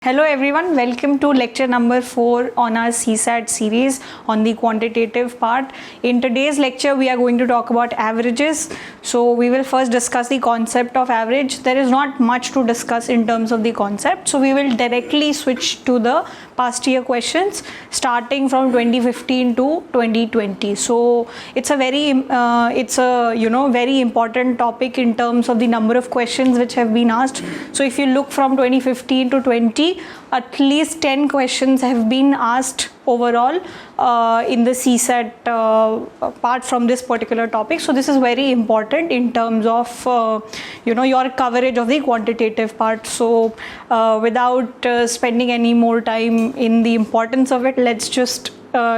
Hello everyone, welcome to lecture number 4 on our CSAT series on the quantitative part. In today's lecture we are going to talk about averages. So we will first discuss the concept of average. There is not much to discuss in terms of the concept, so we will directly switch to the past year questions starting from 2015 to 2020. So it's a very very important topic in terms of the number of questions which have been asked. So if you look from 2015 to 20, at least 10 questions have been asked overall in the CSAT part from this particular topic. So this is very important in terms of your coverage of the quantitative part. So without spending any more time in the importance of it, let's just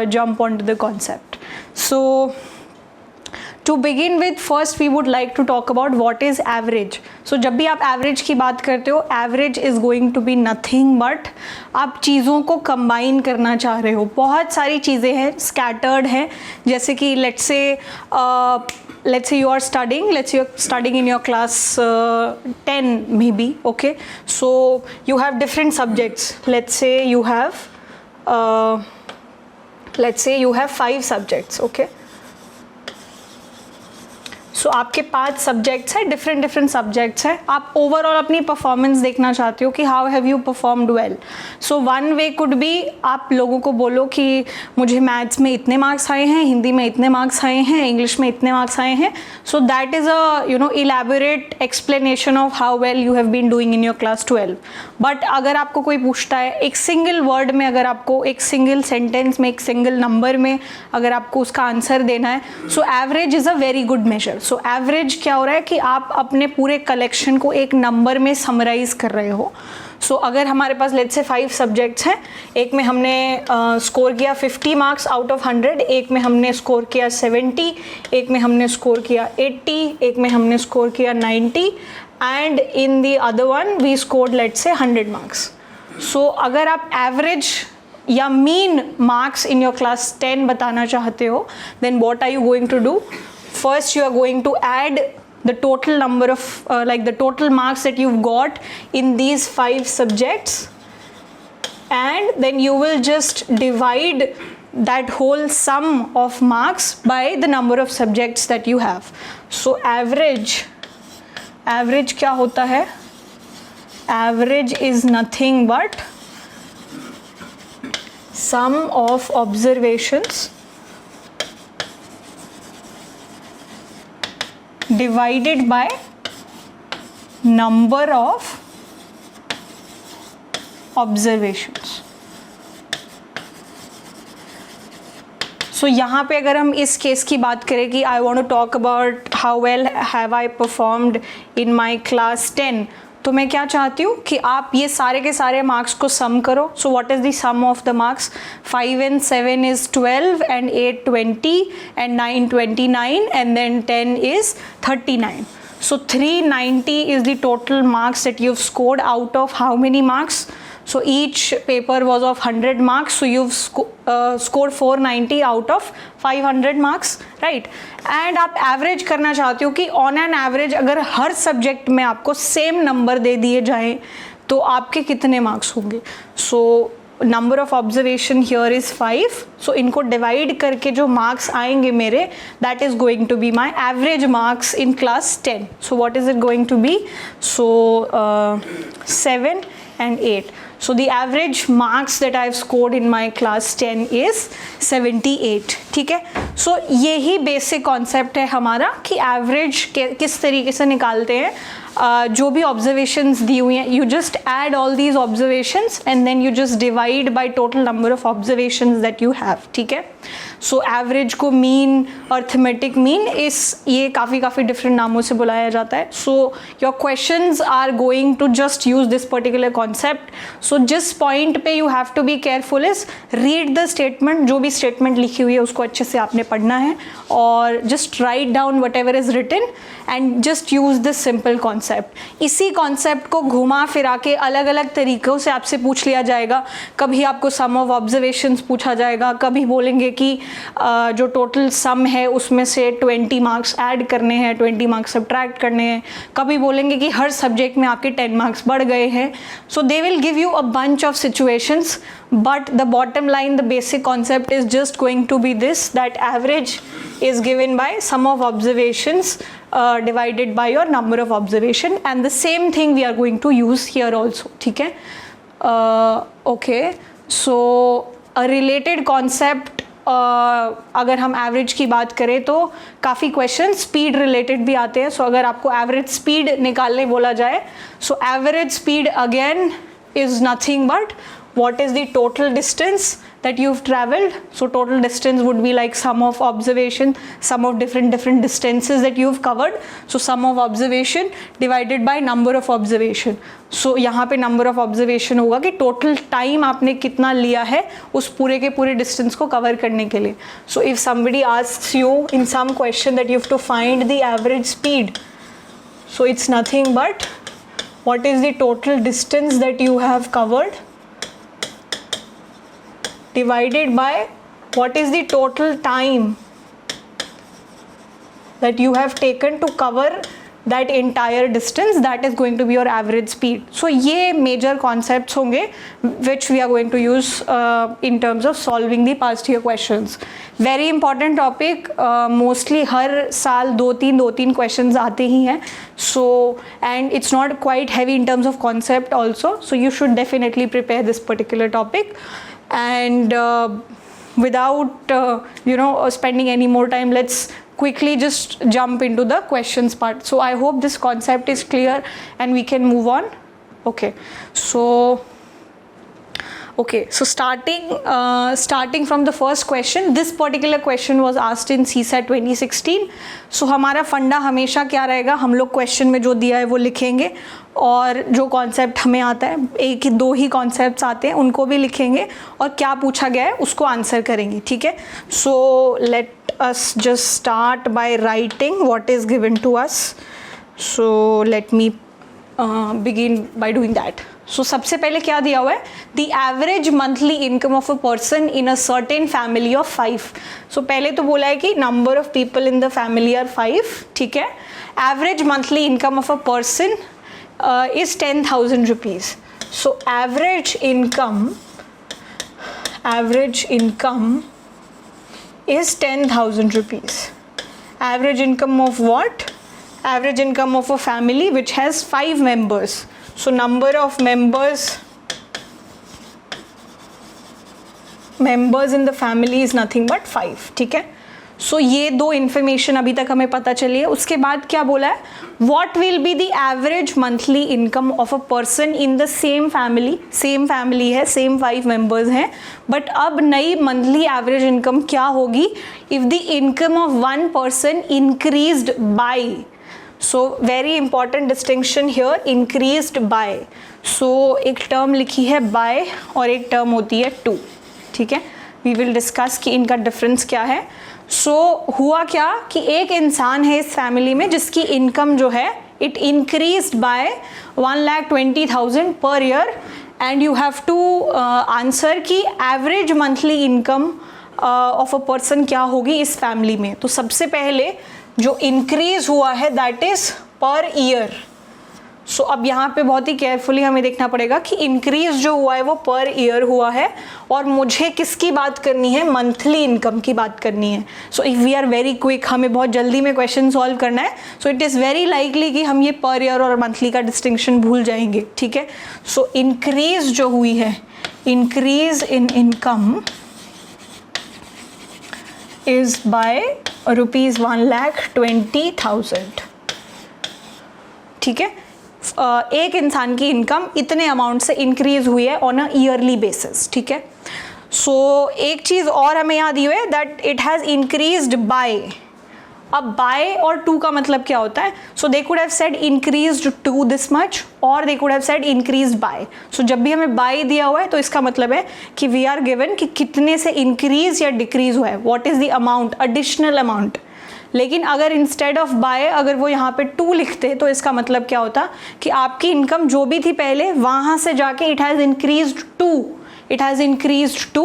jump onto the concept. So to begin with, first we would like to talk about what is average. So जब भी आप average की बात करते हो, average is going to be nothing but आप चीज़ों को combine करना चाह रहे हो. बहुत सारी चीज़ें हैं, scattered हैं, जैसे कि let's say you are studying in your class 10 maybe, okay. So you have different subjects. Let's say you have 5 subjects, okay. सो आपके 5 सब्जेक्ट्स हैं, डिफरेंट सब्जेक्ट्स हैं. आप ओवरऑल अपनी परफॉर्मेंस देखना चाहते हो कि how have you performed well. So one way could be आप लोगों को बोलो कि मुझे मैथ्स में इतने मार्क्स आए हैं, हिंदी में इतने मार्क्स आए हैं, इंग्लिश में इतने मार्क्स आए हैं. So that is a elaborate explanation of how well you have been doing in your class 12. But अगर आपको कोई पूछता है एक सिंगल वर्ड में, अगर आपको एक सिंगल सेंटेंस में, एक सिंगल नंबर में अगर आपको उसका आंसर देना है, so average is a very good measure. So average क्या हो रहा है कि आप अपने पूरे कलेक्शन को एक नंबर में समराइज कर रहे हो. सो अगर हमारे पास लेट्स से 5 सब्जेक्ट्स हैं, एक में हमने स्कोर किया 50 मार्क्स आउट ऑफ 100, एक में हमने स्कोर किया 70, एक में हमने स्कोर किया 80, एक में हमने स्कोर किया 90 and in the other one we scored let's say 100 marks. So अगर आप एवरेज या mean marks in your class 10 बताना चाहते हो, then what are you going to do? First you are going to add the total number of the total marks that you've got in these 5 subjects, and then you will just divide that whole sum of marks by the number of subjects that you have. So average क्या होता है? Average is nothing but sum of observations divided by number of observations. So यहाँ पे अगर हम इस case की बात करें कि I want to talk about how well have I performed in my class 10, तो मैं क्या चाहती हूँ कि आप ये सारे के सारे मार्क्स को सम करो. So what is the sum of the marks? 5 and 7 is 12 and 8 20 and 9 29 and then 10 is 39. So 390 is the total marks that you've scored out of how many marks? So each paper was of 100 marks, so you've scored 490 out of 500 marks, right? And आप average करना चाहते हो कि on an average अगर हर subject में आपको same number दे दिए जाएं तो आपके कितने मार्क्स होंगे. So number of observation here is 5. So इनको डिवाइड करके जो मार्क्स आएंगे मेरे, that is going to be my average marks in class 10. So what is it going to be? So 7 and 8. So the average marks that I've scored in my class 10 is 78. ठीक है. So यही basic concept है हमारा कि average किस तरीके से निकालते हैं. जो भी ऑब्जर्वेशंस दी हुई हैं, you just add all these observations and then you just divide by total number of observations that you have. ठीक है. सो एवरेज को मीन, अर्थमेटिक मीन, ये काफ़ी डिफरेंट नामों से बुलाया जाता है. So your questions are going to just use this particular concept. So जिस पॉइंट पे you have to be careful is read the statement. जो भी स्टेटमेंट लिखी हुई है उसको अच्छे से आपने पढ़ना है और just write down whatever is written and just use this simple concept. इसी कॉन्सेप्ट को घुमा फिरा के अलग अलग तरीक़ों से आपसे पूछ लिया जाएगा. कभी आपको सम ऑफ ऑब्जर्वेशंस पूछा जाएगा, कभी बोलेंगे कि जो टोटल सम है उसमें से 20 मार्क्स ऐड करने हैं, 20 मार्क्स सब्ट्रैक्ट करने हैं, कभी बोलेंगे कि हर सब्जेक्ट में आपके 10 मार्क्स बढ़ गए हैं. So they will give you a bunch of situations, but the bottom line, the basic concept is just going to be this, that average is given by sum of observations divided by your number of observation, and the same thing we are going to use here also. ठीक है? Okay, so a related concept, अगर हम average की बात करें तो काफ़ी question speed related भी आते हैं. सो अगर आपको एवरेज स्पीड निकालने बोला जाए, so average speed again is nothing but what is the total distance that you've traveled. So total distance would be like sum of observation, sum of different distances that you've covered. So sum of observation divided by number of observation. So यहाँ पे number of observation होगा कि total time आपने कितना लिया है उस पूरे के पूरे distance को cover करने के लिए. So if somebody asks you in some question that you have to find the average speed, so it's nothing but what is the total distance that you have covered divided by what is the total time that you have taken to cover that entire distance. That is going to be your average speed. So ये major concepts होंगे which we are going to use in terms of solving the past year questions. Very important topic. Mostly हर साल दो तीन questions आते ही हैं. So and it's not quite heavy in terms of concept also. So you should definitely prepare this particular topic. And without spending any more time, let's quickly just jump into the questions part. So I hope this concept is clear and we can move on. Okay, so starting from the first question, this particular question was asked in CSAT 2016. So हमारा फंडा हमेशा क्या रहेगा, हम लोग question में जो दिया है वो लिखेंगे और जो कॉन्सेप्ट हमें आता है, एक ही दो ही कॉन्सेप्ट्स आते हैं उनको भी लिखेंगे और क्या पूछा गया है उसको आंसर करेंगे. ठीक है? So let us just start by writing what is given to us. So let me begin by doing that. So सबसे पहले क्या दिया हुआ है, the average monthly income of a person in a certain family of 5. So पहले तो बोला है कि number of people in the family are 5. ठीक है? Average monthly income of a person is 10,000 rupees. So average income is 10,000 rupees. Average income of what? Average income of a family which has 5 members. So number of members in the family is nothing but 5. ठीक है? सो ये दो information अभी तक हमें पता चली है. उसके बाद क्या बोला है, what will be the average monthly income of a person in the same family है, सेम 5 मेंबर्स हैं, बट अब नई मंथली एवरेज इनकम क्या होगी if the income of one person increased by. So very important distinction here, increased by. So एक term लिखी है bye और एक टर्म होती है टू. ठीक है? वी विल डिस्कस कि इनका डिफरेंस क्या है. सो हुआ क्या कि एक इंसान है इस फैमिली में जिसकी इनकम जो है it increased by 1,20,000 per year, and you have to answer कि average monthly income of a person क्या होगी इस फैमिली में. तो सबसे पहले जो इंक्रीज हुआ है दैट इज पर ईयर. सो अब यहाँ पे बहुत ही केयरफुली हमें देखना पड़ेगा कि इंक्रीज जो हुआ है वो पर ईयर हुआ है और मुझे किसकी बात करनी है, मंथली इनकम की बात करनी है. So if we are very quick, हमें बहुत जल्दी में क्वेश्चन सॉल्व करना है, so it is very likely कि हम ये पर ईयर और मंथली का डिस्टिंक्शन भूल जाएंगे. ठीक है? सो इंक्रीज जो हुई है, increase in income is by ₹1,20,000. ठीक है? एक इंसान की इनकम इतने अमाउंट से इंक्रीज हुई है ऑन अ ईयरली बेसिस. ठीक है? सो एक चीज़ और हमें याद दी हुई है that it has increased by. अब बाय और टू का मतलब क्या होता है? So they could have said increased to this much और they could have said increased by. So जब भी हमें बाय दिया हुआ है तो इसका मतलब है कि वी आर गिवन कि कितने से इंक्रीज या डिक्रीज हुआ है, what is the amount, additional amount. लेकिन अगर इंस्टेड ऑफ बाय अगर वो यहाँ पे टू लिखते तो इसका मतलब क्या होता कि आपकी इनकम जो भी थी पहले वहाँ से जाके it has increased to, it has increased to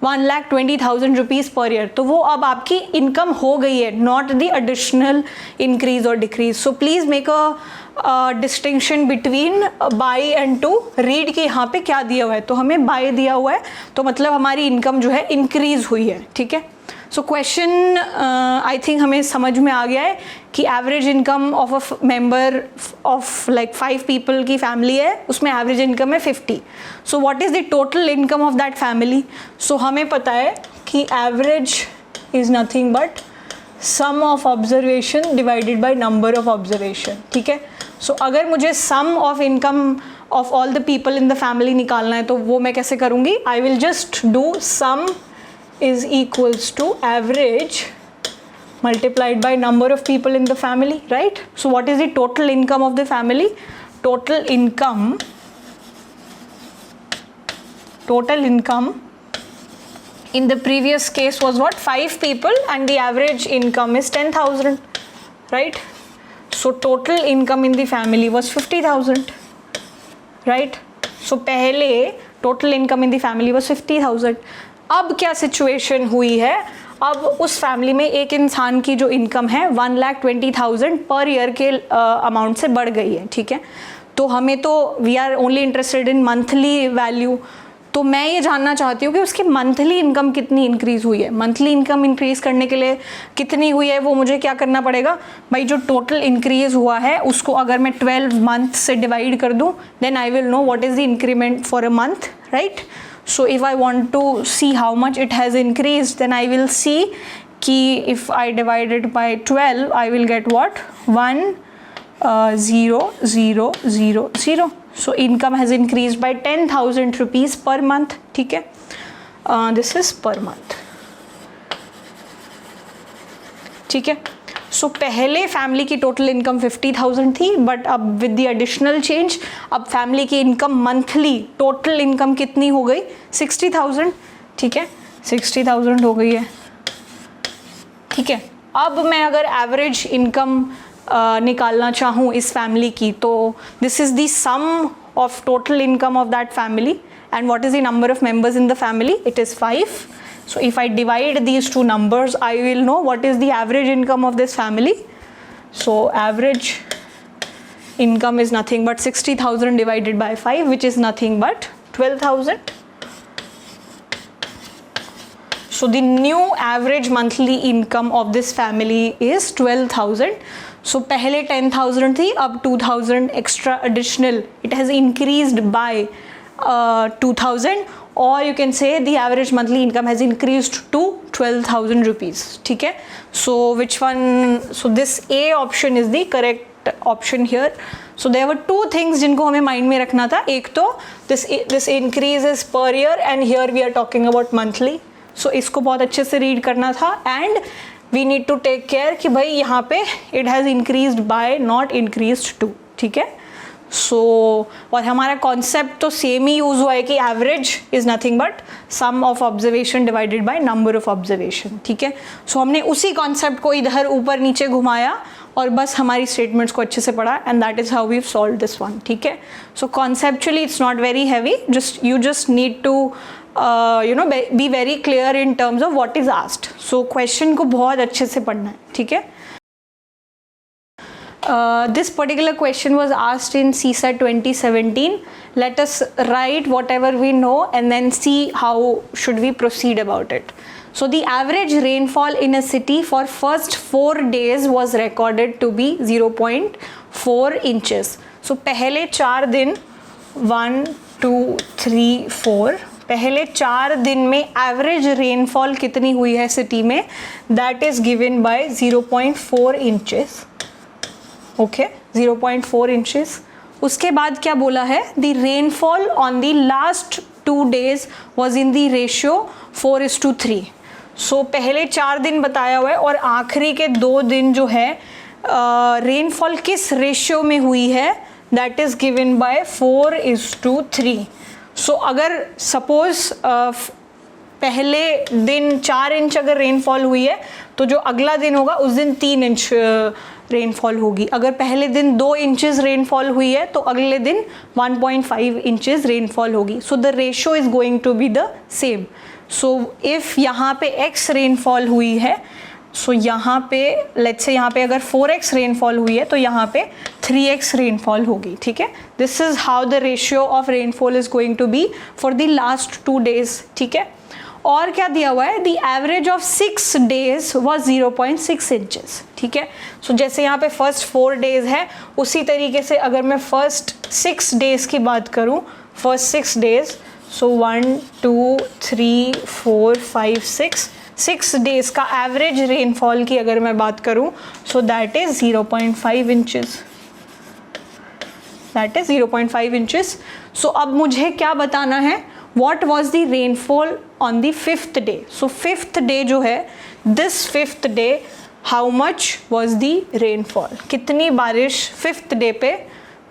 1,20,000 rupees per year. तो वो अब आपकी इनकम हो गई है, नॉट द एडिशनल इंक्रीज और decrease. So please make a distinction between by and to. Read के यहाँ पे क्या दिया हुआ है, तो हमें बाई दिया हुआ है, तो मतलब हमारी इनकम जो है इंक्रीज हुई है. ठीक है. सो क्वेश्चन आई थिंक हमें समझ में आ गया है कि average income of a member of like 5 people की फैमिली है, उसमें एवरेज इनकम है 50. So what is the total income of that family. So हमें पता है कि average is nothing but sum of observation divided by number of observation. ठीक है. सो अगर मुझे sum of income of all the people in the family निकालना है तो वो मैं कैसे करूँगी. I will just do sum is equals to average multiplied by number of people in the family, right? So what is the total income of the family? Total income in the previous case was what? 5 people and the average income is 10,000, right? So total income in the family was 50,000, right? So पहले total income in the family was 50,000. अब क्या situation हुई है, अब उस family में एक इंसान की जो इनकम है 1,20,000 पर ईयर के अमाउंट से बढ़ गई है. ठीक है. तो हमें तो we are only interested in monthly value. तो मैं ये जानना चाहती हूँ कि उसकी मंथली इनकम कितनी इंक्रीज़ हुई है. मंथली इनकम इंक्रीज़ करने के लिए कितनी हुई है वो मुझे क्या करना पड़ेगा भाई. जो टोटल इंक्रीज़ हुआ है उसको अगर मैं 12 मंथ से डिवाइड कर दूँ then I will know what is the increment for a month, right. So if I want to see how much it has increased, then I will see कि if I divide it by 12, I will get what? 1,0,0,0. So income has increased by 10,000 rupees per month. ठीक है. This is per month. ठीक है. सो पहले family की total income 50,000 थी, but अब with the additional change अब फैमिली की इनकम मंथली टोटल इनकम कितनी हो गई 60,000. ठीक है. 60,000 हो गई है. ठीक है. अब मैं अगर एवरेज इनकम निकालना चाहूँ इस फैमिली की, तो this is the sum of total income of that family and what is the number of members in the family. It is 5. So if I divide these two numbers, I will know what is the average income of this family. So average income is nothing but 60,000 divided by 5, which is nothing but 12,000. So the new average monthly income of this family is 12,000. So पहले 10,000 थी, अब 2,000 extra additional. It has increased by 2,000. Or you can say the average monthly income has increased to 12,000 rupees. ठीक है. So which one? So this A option is the correct option here. So there were two things जिनको हमें mind में रखना था. एक तो this increase is per year and here we are talking about monthly. So इसको बहुत अच्छे से read करना था and we need to take care कि भाई यहाँ पे it has increased by not increased to. ठीक है. सो और हमारा कॉन्सेप्ट तो सेम ही यूज़ हुआ है कि average is nothing but sum of observation divided by number of observation. ठीक है. सो हमने उसी कॉन्सेप्ट को इधर ऊपर नीचे घुमाया और बस हमारी स्टेटमेंट्स को अच्छे से पढ़ा and that is how we solve this one. ठीक है. So conceptually it's not very heavy, you just need to be very clear in terms of what is asked. So question को बहुत अच्छे से पढ़ना है. ठीक है. This particular question was asked in CSAT 2017. Let us write whatever we know and then see how should we proceed about it. So the average rainfall in a city for first 4 days was recorded to be 0.4 inches. So पहले 4 दिन 1, 2, 3, 4 पहले 4 दिन में average rainfall कितनी हुई है city में, that is given by 0.4 inches. Okay. 0.4 inches. उसके बाद क्या बोला है, the rainfall on the last 2 days was in the ratio 4:3. सो पहले 4 दिन बताया हुआ है और आखिरी के 2 दिन जो है रेनफॉल किस रेशियो में हुई है, दैट इज गिवन बाय 4:3. सो अगर सपोज पहले दिन 4 इंच अगर रेनफॉल हुई है तो जो अगला दिन होगा उस दिन 3 इंच रेनफॉल होगी। अगर पहले दिन 2 इंचेस रेनफॉल हुई है तो अगले दिन 1.5 इंचेस रेनफॉल होगी। So the ratio is going to be the same. So if यहाँ पे x रेनफॉल हुई है, सो यहाँ पे लेट्स से यहाँ पे अगर 4x रेनफॉल हुई है तो यहाँ पे 3x रेनफॉल होगी। ठीक है, this is how the ratio of rainfall is going to be for the last 2 days. ठीक है, और क्या दिया हुआ है, the average of 6 days was 0.6 inches. ठीक है, सो जैसे यहाँ पे फर्स्ट 4 डेज है, उसी तरीके से अगर मैं फर्स्ट 6 डेज की बात करूँ, फर्स्ट 6 डेज, सो 1 2 3 4 5 6 डेज का एवरेज रेनफॉल की अगर मैं बात करूँ, so that is 0.5 inches, that is 0.5 inches. So अब मुझे क्या बताना है, what was the rainfall on the 5th day? So 5th day जो है, this 5th day how much was the rainfall? कितनी बारिश 5th day पे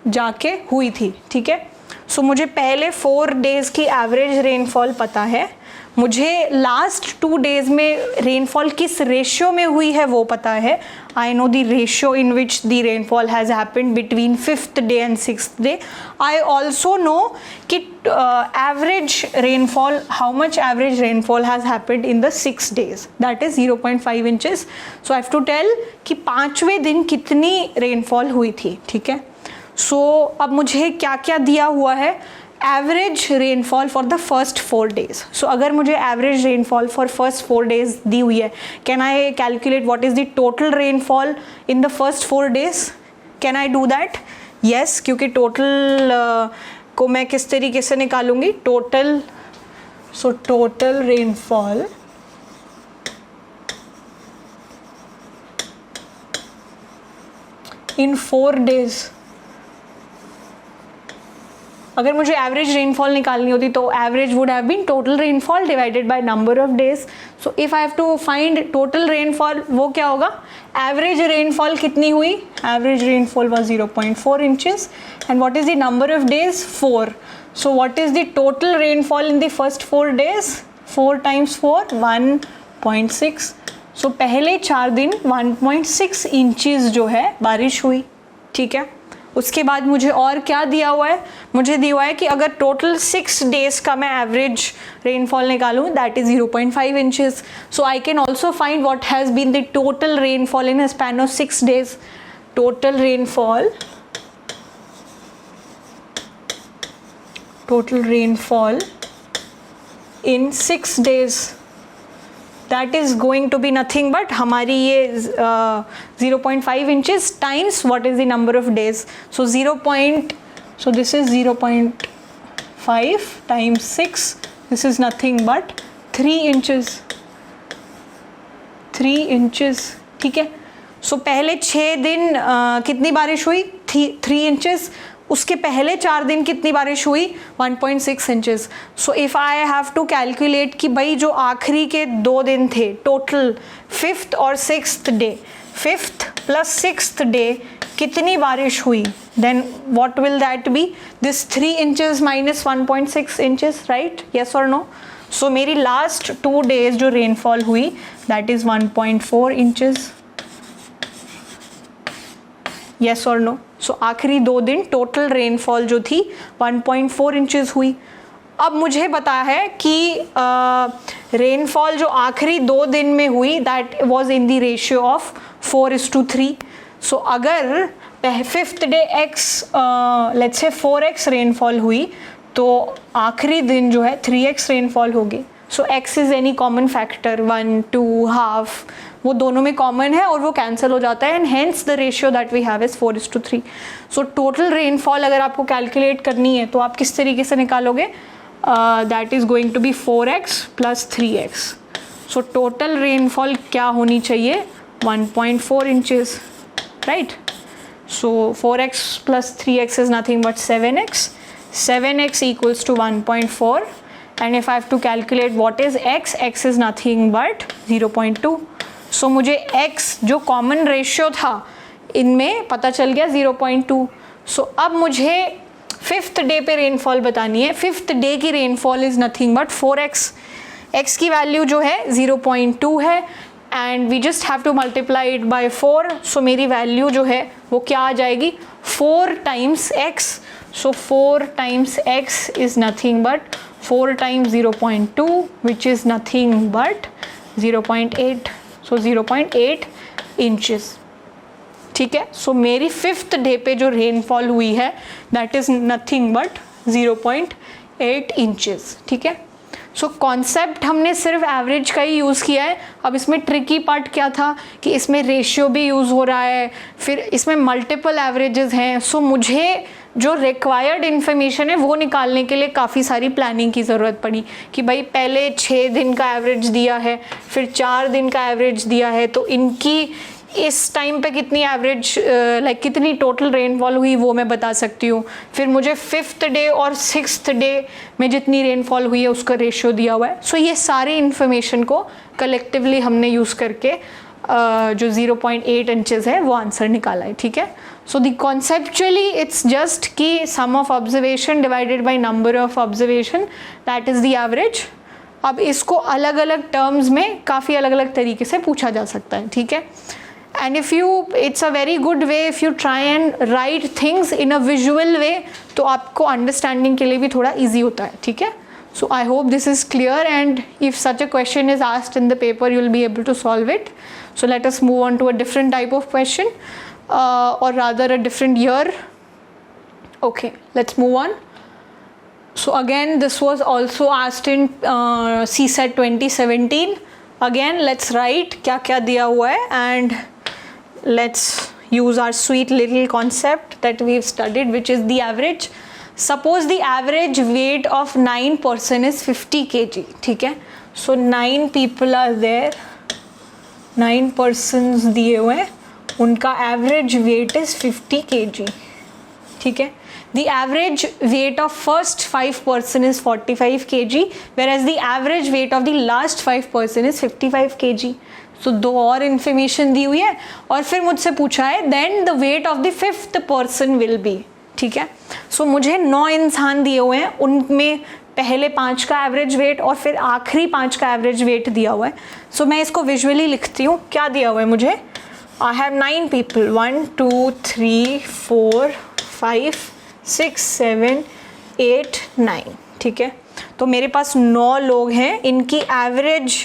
जाके हुई थी। ठीक है, सो मुझे पहले 4 डेज़ की एवरेज रेनफॉल पता है, मुझे लास्ट 2 डेज़ में रेनफॉल किस रेशियो में हुई है वो पता है। I know the ratio in which the rainfall has happened between 5th day and 6th day. I also know कि average rainfall, how much average rainfall has happened in the 6 days, that is 0.5 inches. So I have to tell कि 5वें दिन कितनी rainfall हुई थी। ठीक है, सो अब मुझे क्या क्या दिया हुआ है, average rainfall for the first 4 days. So अगर मुझे average rainfall for first 4 days दी हुई है, can I calculate what is the total rainfall in the first 4 days? Can I do that? Yes, क्योंकि टोटल को मैं किस तरीके से निकालूंगी, total, so total rainfall in 4 days. अगर मुझे एवरेज रेनफॉल निकालनी होती तो average would have been total rainfall divided by number of days. So if I have to find total rainfall, वो क्या होगा, एवरेज रेनफॉल कितनी हुई, average rainfall was 0.4 inches and what is the number of days, 4। So what is the total rainfall in the first 4 days, 4 times 4 1.6। So पहले 4 दिन 1.6 inches जो है बारिश हुई। ठीक है, उसके बाद मुझे और क्या दिया हुआ है, मुझे दिया हुआ है कि अगर टोटल 6 डेज़ का मैं एवरेज रेनफॉल निकालूँ, that is 0.5 inches. So I can also find what has been the total rainfall in a span of 6 days. Total rainfall in 6 days, that is going to be nothing but हमारी ये 0.5 inches times what is the number of days. So so this is 0.5 times 6, this is nothing but 3 inches, 3 inches। ठीक है, सो पहले 6 दिन कितनी बारिश हुई, 3 inches. उसके पहले 4 दिन कितनी बारिश हुई, 1.6 inches. So if I have to calculate कि भाई जो आखिरी के 2 दिन थे, टोटल 5th और 6th day, 5th plus 6th day कितनी बारिश हुई, then what will that be, this 3 inches minus 1.6 inches, right, yes और नो। सो मेरी लास्ट 2 डेज जो रेनफॉल हुई दैट इज़ 1.4 इंचेस, यस और नो। सो आखिरी 2 दिन टोटल रेनफॉल जो थी 1.4 इंचेस हुई। अब मुझे पता है कि रेनफॉल जो आखिरी 2 दिन में हुई that was in the ratio of 4:3। सो अगर 5th day let's say 4x rainfall हुई तो आखिरी दिन जो है 3x रेनफॉल होगी। सो x is any common factor, 1 2 half, वो दोनों में कॉमन है और वो कैंसिल हो जाता है and hence the ratio that we have is 4:3। So total rainfall अगर आपको कैलकुलेट करनी है तो आप किस तरीके से निकालोगे, that is going to be 4x plus 3x। So total rainfall क्या होनी चाहिए, 1.4 inches, right. So 4x plus 3x is nothing but 7x, 7x equals to 1.4 and if I have to calculate what is x, x is nothing but 0.2। सो मुझे x जो common ratio था इनमें पता चल गया 0.2। सो अब मुझे 5th डे पे रेनफॉल बतानी है। 5th डे की rainfall is nothing but 4x, x की वैल्यू जो है 0.2 है, and we just have to multiply it by 4. So मेरी वैल्यू जो है वो क्या आ जाएगी, 4 times x. So 4 times x is nothing but 4 times 0.2 which is nothing but 0.8. So 0.8 inches. ठीक है, सो मेरी 5th डे पे जो रेनफॉल हुई है that is nothing but 0.8 inches. ठीक है, सो कॉन्सेप्ट हमने सिर्फ एवरेज का ही यूज़ किया है. अब इसमें ट्रिकी पार्ट क्या था कि इसमें रेशियो भी यूज़ हो रहा है, फिर इसमें मल्टीपल एवरेजेस हैं. सो मुझे जो रिक्वायर्ड इन्फॉर्मेशन है वो निकालने के लिए काफ़ी सारी प्लानिंग की ज़रूरत पड़ी कि भाई पहले 6 दिन का एवरेज दिया है, फिर 4 दिन का एवरेज दिया है, तो इनकी इस टाइम पे कितनी एवरेज कितनी टोटल रेनफॉल हुई वो मैं बता सकती हूँ. फिर मुझे 5th डे और 6th डे में जितनी रेनफॉल हुई है उसका रेशियो दिया हुआ है. सो ये सारी इन्फॉर्मेशन को कलेक्टिवली हमने यूज़ करके जो 0.8 इंचेस है वो आंसर निकाला है. ठीक है, so the conceptually it's just कि sum of observation divided by number of observation that is the average. अब इसको अलग अलग टर्म्स में काफ़ी अलग अलग तरीके से पूछा जा सकता है. ठीक है, and if you it's a very good way if you try and write things in a visual way तो आपको understanding के लिए भी थोड़ा easy होता है. ठीक है, so I hope this is clear and if such a question is asked in the paper you will be able to solve it. So let us move on to a different type of question or rather a different year. Okay, let's move on. So again this was also asked in CSET 2017. Again let's write क्या क्या दिया हुआ है and let's use our sweet little concept that we've studied which is the average. Suppose the average weight of 9 person is 50 kg. ठीक है, so 9 people are there, 9 persons दिए हुए हैं, उनका average weight is 50 kg. ठीक है, the average weight of first 5 person is 45 kg whereas the average weight of the last 5 person is 55 kg. सो 2 और information दी हुई है और फिर मुझसे पूछा है then the weight of the 5th person will be. ठीक है, सो मुझे 9 इंसान दिए हुए हैं, उनमें पहले 5 का एवरेज वेट और फिर आखिरी 5 का एवरेज वेट दिया हुआ है. सो मैं इसको विजुअली लिखती हूँ. क्या दिया हुआ है मुझे, आई हैव 9 पीपल 1 2 3 4 5 6 7 8 9. ठीक है, तो मेरे पास 9 लोग हैं, इनकी एवरेज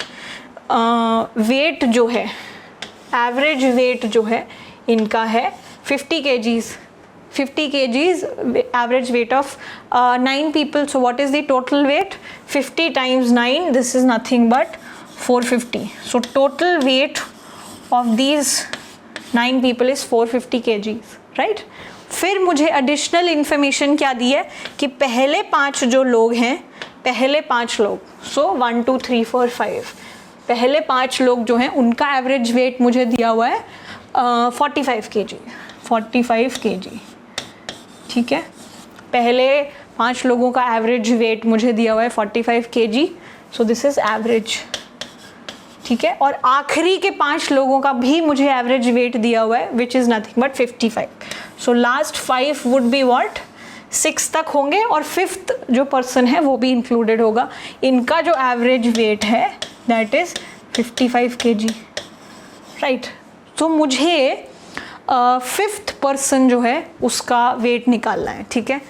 वेट जो है, एवरेज वेट जो है इनका है 50 kgs. 50 kgs average weight of 9 people. So what is the total weight? 50 times 9, this is nothing but 450. So total weight of these 9 people is 450 kgs, right? फिर मुझे एडिशनल इन्फॉर्मेशन क्या दी है कि पहले 5 जो लोग हैं, पहले 5 लोग, सो 1 2 3 4 5, पहले 5 लोग जो हैं उनका एवरेज वेट मुझे दिया हुआ है 45 kg. 45 kg. ठीक है, पहले 5 लोगों का एवरेज वेट मुझे दिया हुआ है 45 kg. So this is average. ठीक है, और आखिरी के 5 लोगों का भी मुझे एवरेज वेट दिया हुआ है which is nothing but 55. So last 5 would be what, 6 तक होंगे और 5th जो पर्सन है वो भी इंक्लूडेड होगा. इनका जो एवरेज वेट है दैट इज़ 55 kg, राइट. तो मुझे 5th पर्सन जो है उसका वेट निकालना है. ठीक है,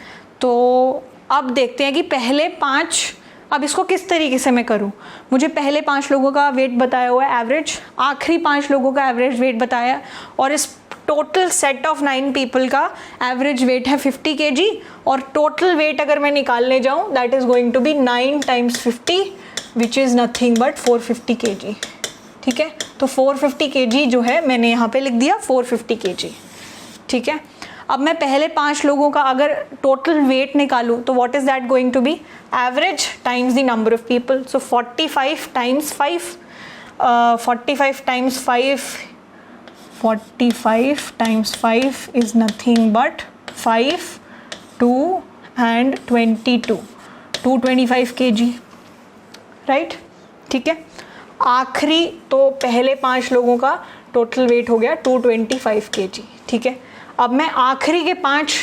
तो अब देखते हैं कि पहले 5, अब इसको किस तरीके से मैं करूं. मुझे पहले 5 लोगों का वेट बताया हुआ है एवरेज, आखिरी 5 लोगों का एवरेज वेट बताया, और इस टोटल सेट ऑफ 9 पीपल का एवरेज वेट है 50 kg और टोटल वेट अगर मैं निकालने जाऊं that is going to be 9 times 50 which is nothing but 450 kg. ठीक है, तो 450 kg जो है मैंने यहाँ पे लिख दिया 450 kg. ठीक है, अब मैं पहले 5 लोगों का अगर टोटल वेट निकालूँ तो what is that going to be, average times the number of people. So 45 times 5, 45 times 5, 45 times 5 is nothing but 5, 2 and 22, 225 kg, right. ठीक है, आखिरी तो पहले 5 लोगों का टोटल वेट हो गया 225 kg. ठीक है, अब मैं आखिरी के 5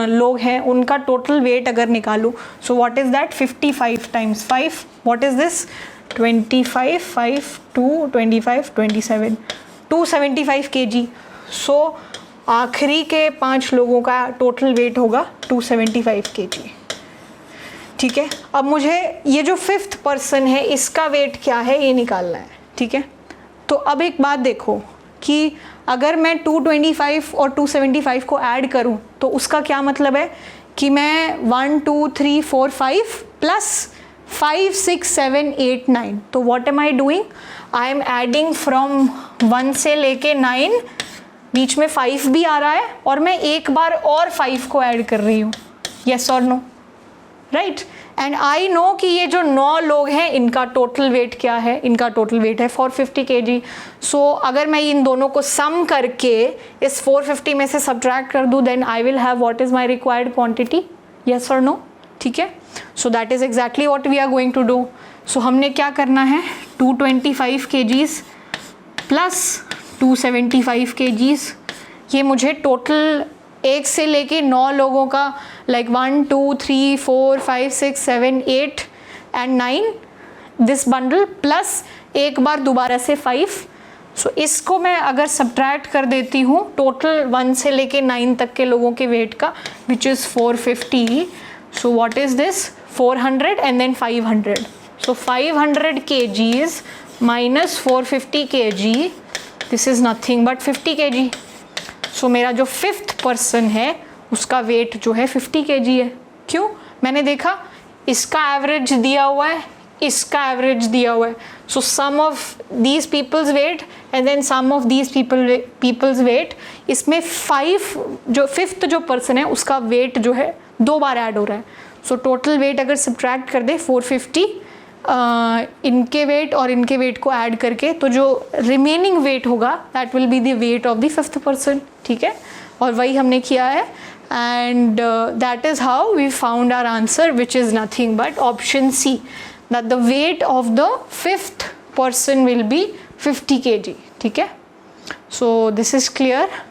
लोग हैं उनका टोटल वेट अगर निकालूं सो what is that, 55 times 5, what is this, 25, 5 2, 25, 27, 275 kg। सो आखिरी के 5 लोगों का टोटल वेट होगा 275 kg। ठीक है, अब मुझे ये जो 5th पर्सन है इसका वेट क्या है ये निकालना है। ठीक है, तो अब एक बात देखो कि अगर मैं 225 और 275 को ऐड करूं तो उसका क्या मतलब है कि मैं 1, 2, 3, 4, 5 प्लस 5, 6, 7, 8, 9, तो what am I doing, I am adding from 1 से लेके 9, बीच में 5 भी आ रहा है और मैं एक बार और 5 को ऐड कर रही हूँ। येस और no, right. And I know कि ये जो 9 लोग हैं इनका टोटल वेट क्या है, इनका टोटल वेट है 450 kg। सो अगर मैं इन दोनों को सम करके इस 450 में से सब्ट्रैक्ट कर दूँ then I will have what is my required quantity. Yes और नो, ठीक है। So that is exactly what we are going to do. So हमने क्या करना है, 225 kgs प्लस 275 kgs, ये मुझे टोटल 1 से लेके 9 लोगों का like 1, 2, 3, 4, 5, 6, 7, 8 and 9 this bundle plus एक बार दोबारा से 5। सो इसको मैं अगर सब्ट्रैक्ट कर देती हूँ टोटल 1 से लेके 9 तक के लोगों के वेट का which is 450। So what is this, 400 and then 500। So 500 kgs minus 450 kg, this is nothing but 50 kg। So मेरा जो 5th पर्सन है उसका वेट जो है 50 kg है। क्यों, मैंने देखा इसका एवरेज दिया हुआ है, इसका एवरेज दिया हुआ है। So sum of these peoples weight and then sum of these peoples weight, इसमें 5th जो पर्सन है उसका वेट जो है 2 बार ऐड हो रहा है। सो टोटल वेट अगर सब्ट्रैक्ट कर दे 450 इनके वेट और इनके वेट को ऐड करके, तो जो रिमेनिंग वेट होगा that will be the weight of the 5th person. ठीक है, और वही हमने किया है and that is how we found our answer which is nothing but option C, that the weight of the 5th person will be 50 kg। ठीक है, so this is clear.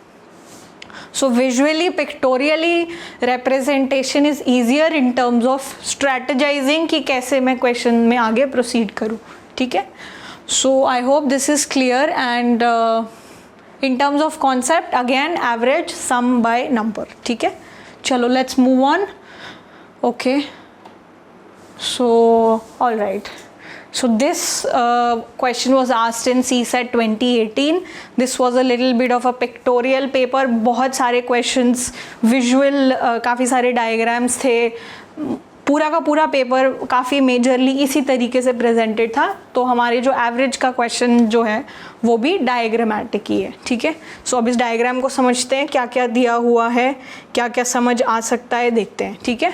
So visually, pictorially representation is easier in terms of strategizing कि कैसे मैं question में आगे proceed करूँ। ठीक है, so I hope this is clear and in terms of concept again average sum by number। ठीक है, चलो let's move on। Okay, so all right, so this question was asked in CSET 2018। this was a little bit of a pictorial paper, बहुत सारे questions visual, काफ़ी सारे diagrams थे, पूरा का पूरा पेपर काफ़ी मेजरली इसी तरीके से प्रेजेंटेड था। तो हमारे जो एवरेज का क्वेश्चन जो है वो भी डायग्रामेटिक ही है। ठीक है, सो अब इस डायग्राम को समझते हैं, क्या क्या दिया हुआ है, क्या क्या समझ आ सकता है, देखते हैं। ठीक है,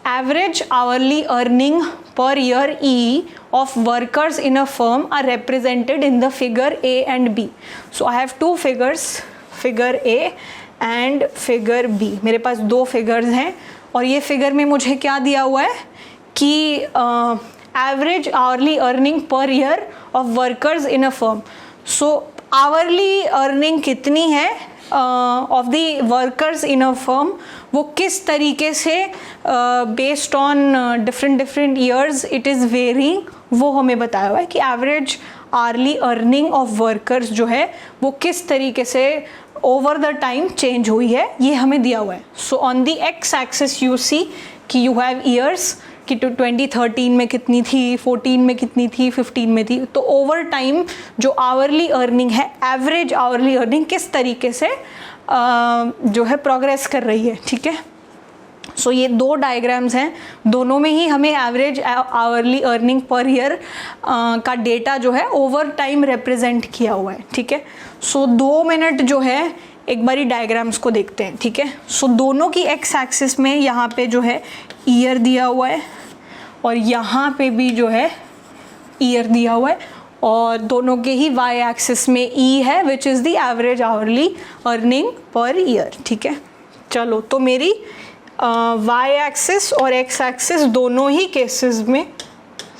average hourly earning per year E of workers in a firm are represented in the figure A and B। So I have two figures, figure A and figure B। मेरे पास 2 फिगर्स हैं और ये फिगर में मुझे क्या दिया हुआ है कि average hourly earning per year of workers in a firm. So hourly earning कितनी है of the workers in a firm, वो किस तरीके से based on different years it is varying, वो हमें बताया हुआ है कि average hourly earning of workers जो है वो किस तरीके से ओवर द टाइम चेंज हुई है, ये हमें दिया हुआ है। So on the x axis you see कि यू हैव ईयर्स कि 2013 में कितनी थी, 14 में कितनी थी, 15 में थी। तो ओवर टाइम जो आवरली अर्निंग है, एवरेज आवरली अर्निंग किस तरीके से जो है प्रोग्रेस कर रही है। ठीक है, सो ये 2 डायग्राम्स हैं, दोनों में ही हमें average hourly earning per year का डेटा जो है ओवर टाइम रिप्रेजेंट किया हुआ है। ठीक है, सो 2 मिनट जो है एक बारी डायग्राम्स को देखते हैं। ठीक है, सो दोनों की एक्स एक्सिस में यहाँ पे जो है ईयर दिया हुआ है और यहाँ पे भी जो है ईयर दिया हुआ है और दोनों के ही वाई एक्सिस में ई है which is the average hourly earning per year. ठीक है, चलो तो मेरी वाई एक्सिस और एक्स एक्सिस दोनों ही केसेस में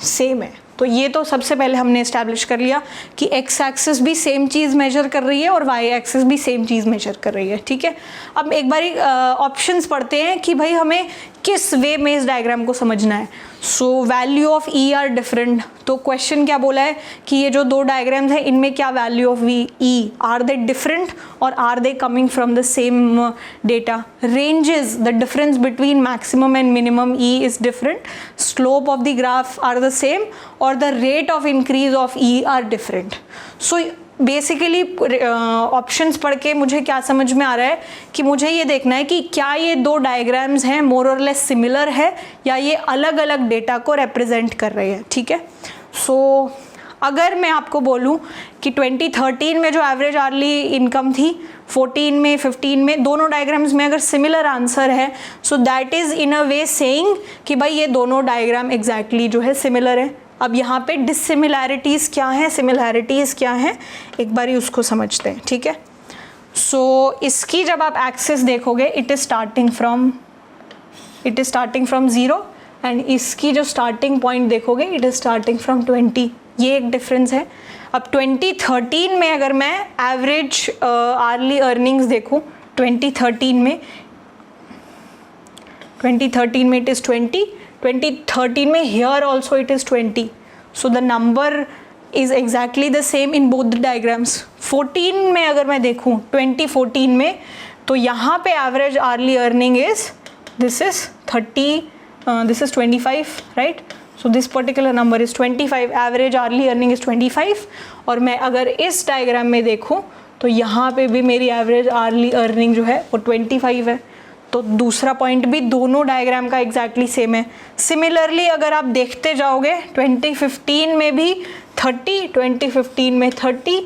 सेम है। तो ये तो सबसे पहले हमने इस्टेब्लिश कर लिया कि एक्स एक्सिस भी सेम चीज़ मेजर कर रही है और वाई एक्सिस भी सेम चीज़ मेजर कर रही है। ठीक है, अब एक बारी ऑप्शंस पढ़ते हैं कि भाई हमें किस वे में इस डायग्राम को समझना है। So value of E are different. तो क्वेश्चन क्या बोला है कि ये जो दो डायग्राम्स हैं इनमें क्या value of V E, are they different और are they coming from the same data. Ranges, the difference between maximum and minimum E is different, slope of the graph are the same और the rate of increase of E are different. So basically options पढ़ के मुझे क्या समझ में आ रहा है कि मुझे ये देखना है कि क्या ये दो डायग्राम्स हैं मोर और लेस सिमिलर है या ये अलग अलग डेटा को रिप्रेजेंट कर रहे हैं, ठीक है। सो अगर मैं आपको बोलूँ कि 2013 में जो एवरेज आर्ली इनकम थी, 14 में 15 में, दोनों डायग्राम्स में अगर सिमिलर आंसर है, so that is in a way saying कि भाई ये दोनों डायग्राम एग्जैक्टली जो है सिमिलर है। अब यहाँ पे डिसिमिलैरिटीज़ क्या हैं, सिमिलैरिटीज़ क्या हैं, एक बार ही उसको समझते हैं, ठीक है। सो इसकी जब आप एक्सिस देखोगे it is starting from 0 and इसकी जो स्टार्टिंग पॉइंट देखोगे इट इज़ स्टार्टिंग फ्रॉम 20। ये एक डिफरेंस है। अब 2013 में अगर मैं एवरेज आर्ली अर्निंग्स देखूँ 2013 में इट इज़ 20, 2013 में here also it is 20, so the number is exactly the same in both the diagrams। 14 में अगर मैं देखूँ 2014 में, तो यहाँ पे average hourly earning is this is 30, this is 25, right? So this particular number is 25, average hourly earning is 25। और मैं अगर इस डायग्राम में देखूँ तो यहाँ पे भी मेरी एवरेज आर्ली अर्निंग जो है वो 25 है। तो दूसरा पॉइंट भी दोनों डायग्राम का एग्जैक्टली सेम है। सिमिलरली अगर आप देखते जाओगे 2015 में भी 30, 2015 में 30,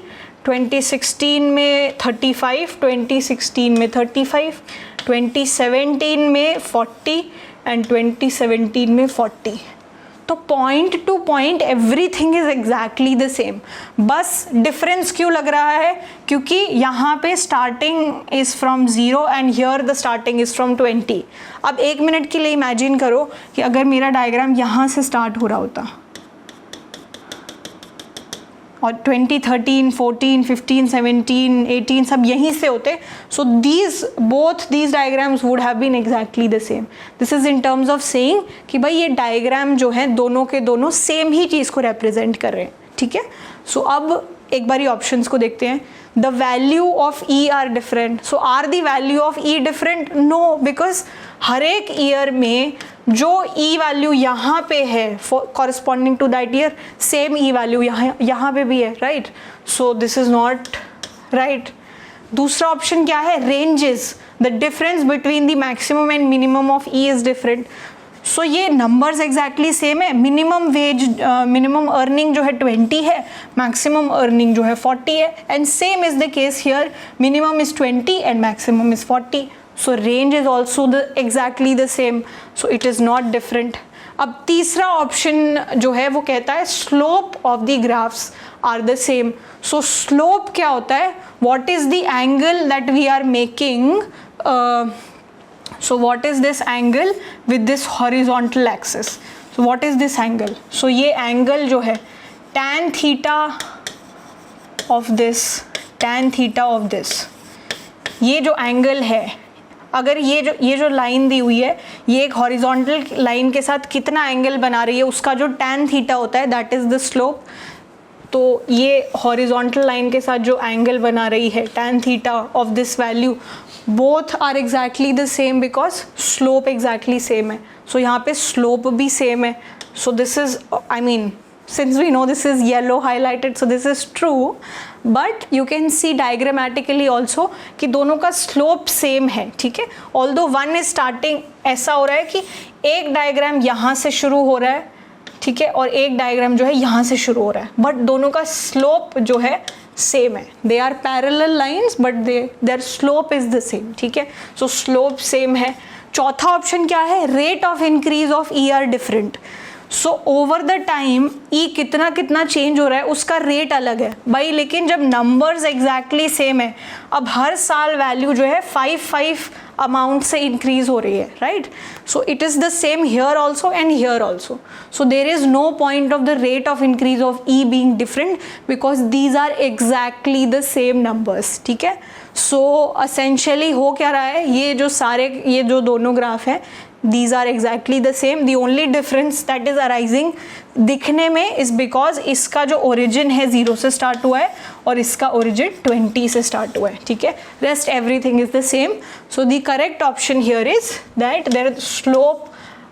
2016 में 35, 2016 में 35, 2017 में 40 एंड 2017 में 40। तो point two point everything is exactly the same. बस डिफरेंस क्यों लग रहा है, क्योंकि यहाँ पे starting is from 0 and here the starting is from 20। अब एक मिनट के लिए इमेजिन करो कि अगर मेरा डायग्राम यहाँ से स्टार्ट हो रहा होता और 2013, 14, 15, 17, 18 सब यहीं से होते, so both these diagrams would have been exactly the same. This is in terms of saying कि भाई ये डायग्राम जो है दोनों के दोनों सेम ही चीज़ को रिप्रेजेंट कर रहे हैं, ठीक है। सो अब एक बारी ऑप्शंस को देखते हैं। The value of E are different, so are the value of E different? No, because हर एक ईयर में जो ई वैल्यू यहाँ पे है corresponding to that year, same E value यहाँ पे भी है, right. So this is not right. दूसरा ऑप्शन क्या है? Ranges, the difference between the maximum and minimum of E is different. So ये नंबर्स एग्जैक्टली सेम है। मिनिमम वेज, मिनिमम अर्निंग जो है 20 है, मैक्सिमम अर्निंग जो है 40 है, and same is the case here, minimum is 20 and maximum is 40। So range is also exactly the same, so it is not different। अब तीसरा option जो है वो कहता है slope of the graphs are the same। So slope क्या होता है? What is the angle that we are making? So what is this angle with this horizontal axis? So what is this angle? So ये angle जो है tan theta of this, tan theta of this, ये जो angle है, अगर ये जो line दी हुई है ये एक हॉरिजॉन्टल लाइन के साथ कितना एंगल बना रही है, उसका जो tan थीटा होता है दैट इज़ द स्लोप। तो ये हॉरिजॉन्टल लाइन के साथ जो एंगल बना रही है tan theta of this value, both are exactly the same because slope exactly same है। सो यहाँ पे स्लोप भी सेम है। So this is, I mean, since we know this is yellow highlighted, so this is true, but you can see diagrammatically also कि दोनों का slope same है, ठीक है। although one is starting, ऐसा हो रहा है कि एक डायग्राम यहाँ से शुरू हो रहा है, ठीक है, और एक डायग्राम जो है यहाँ से शुरू हो रहा है, बट दोनों का slope जो है सेम है। They are parallel lines but their slope is the same, ठीक है। सो स्लोप सेम है। चौथा ऑप्शन क्या है? Rate of increase of E are different. So over the time E कितना कितना चेंज हो रहा है उसका रेट अलग है भाई, लेकिन जब नंबर्स एग्जैक्टली सेम है, अब हर साल वैल्यू जो है 5 अमाउंट से इंक्रीज हो रही है, right. So it is the same here also and here also. So there is no point of the rate of increase of E being different because these are exactly the same numbers, ठीक है। सो essentially हो क्या रहा है, ये जो दोनों graph है, these are exactly the same. The only difference that is arising दिखने में is because इसका जो origin है 0 से start हुआ है और इसका origin 20 से start हुआ है, ठीक है. Rest everything is the same. So the correct option here is that their slope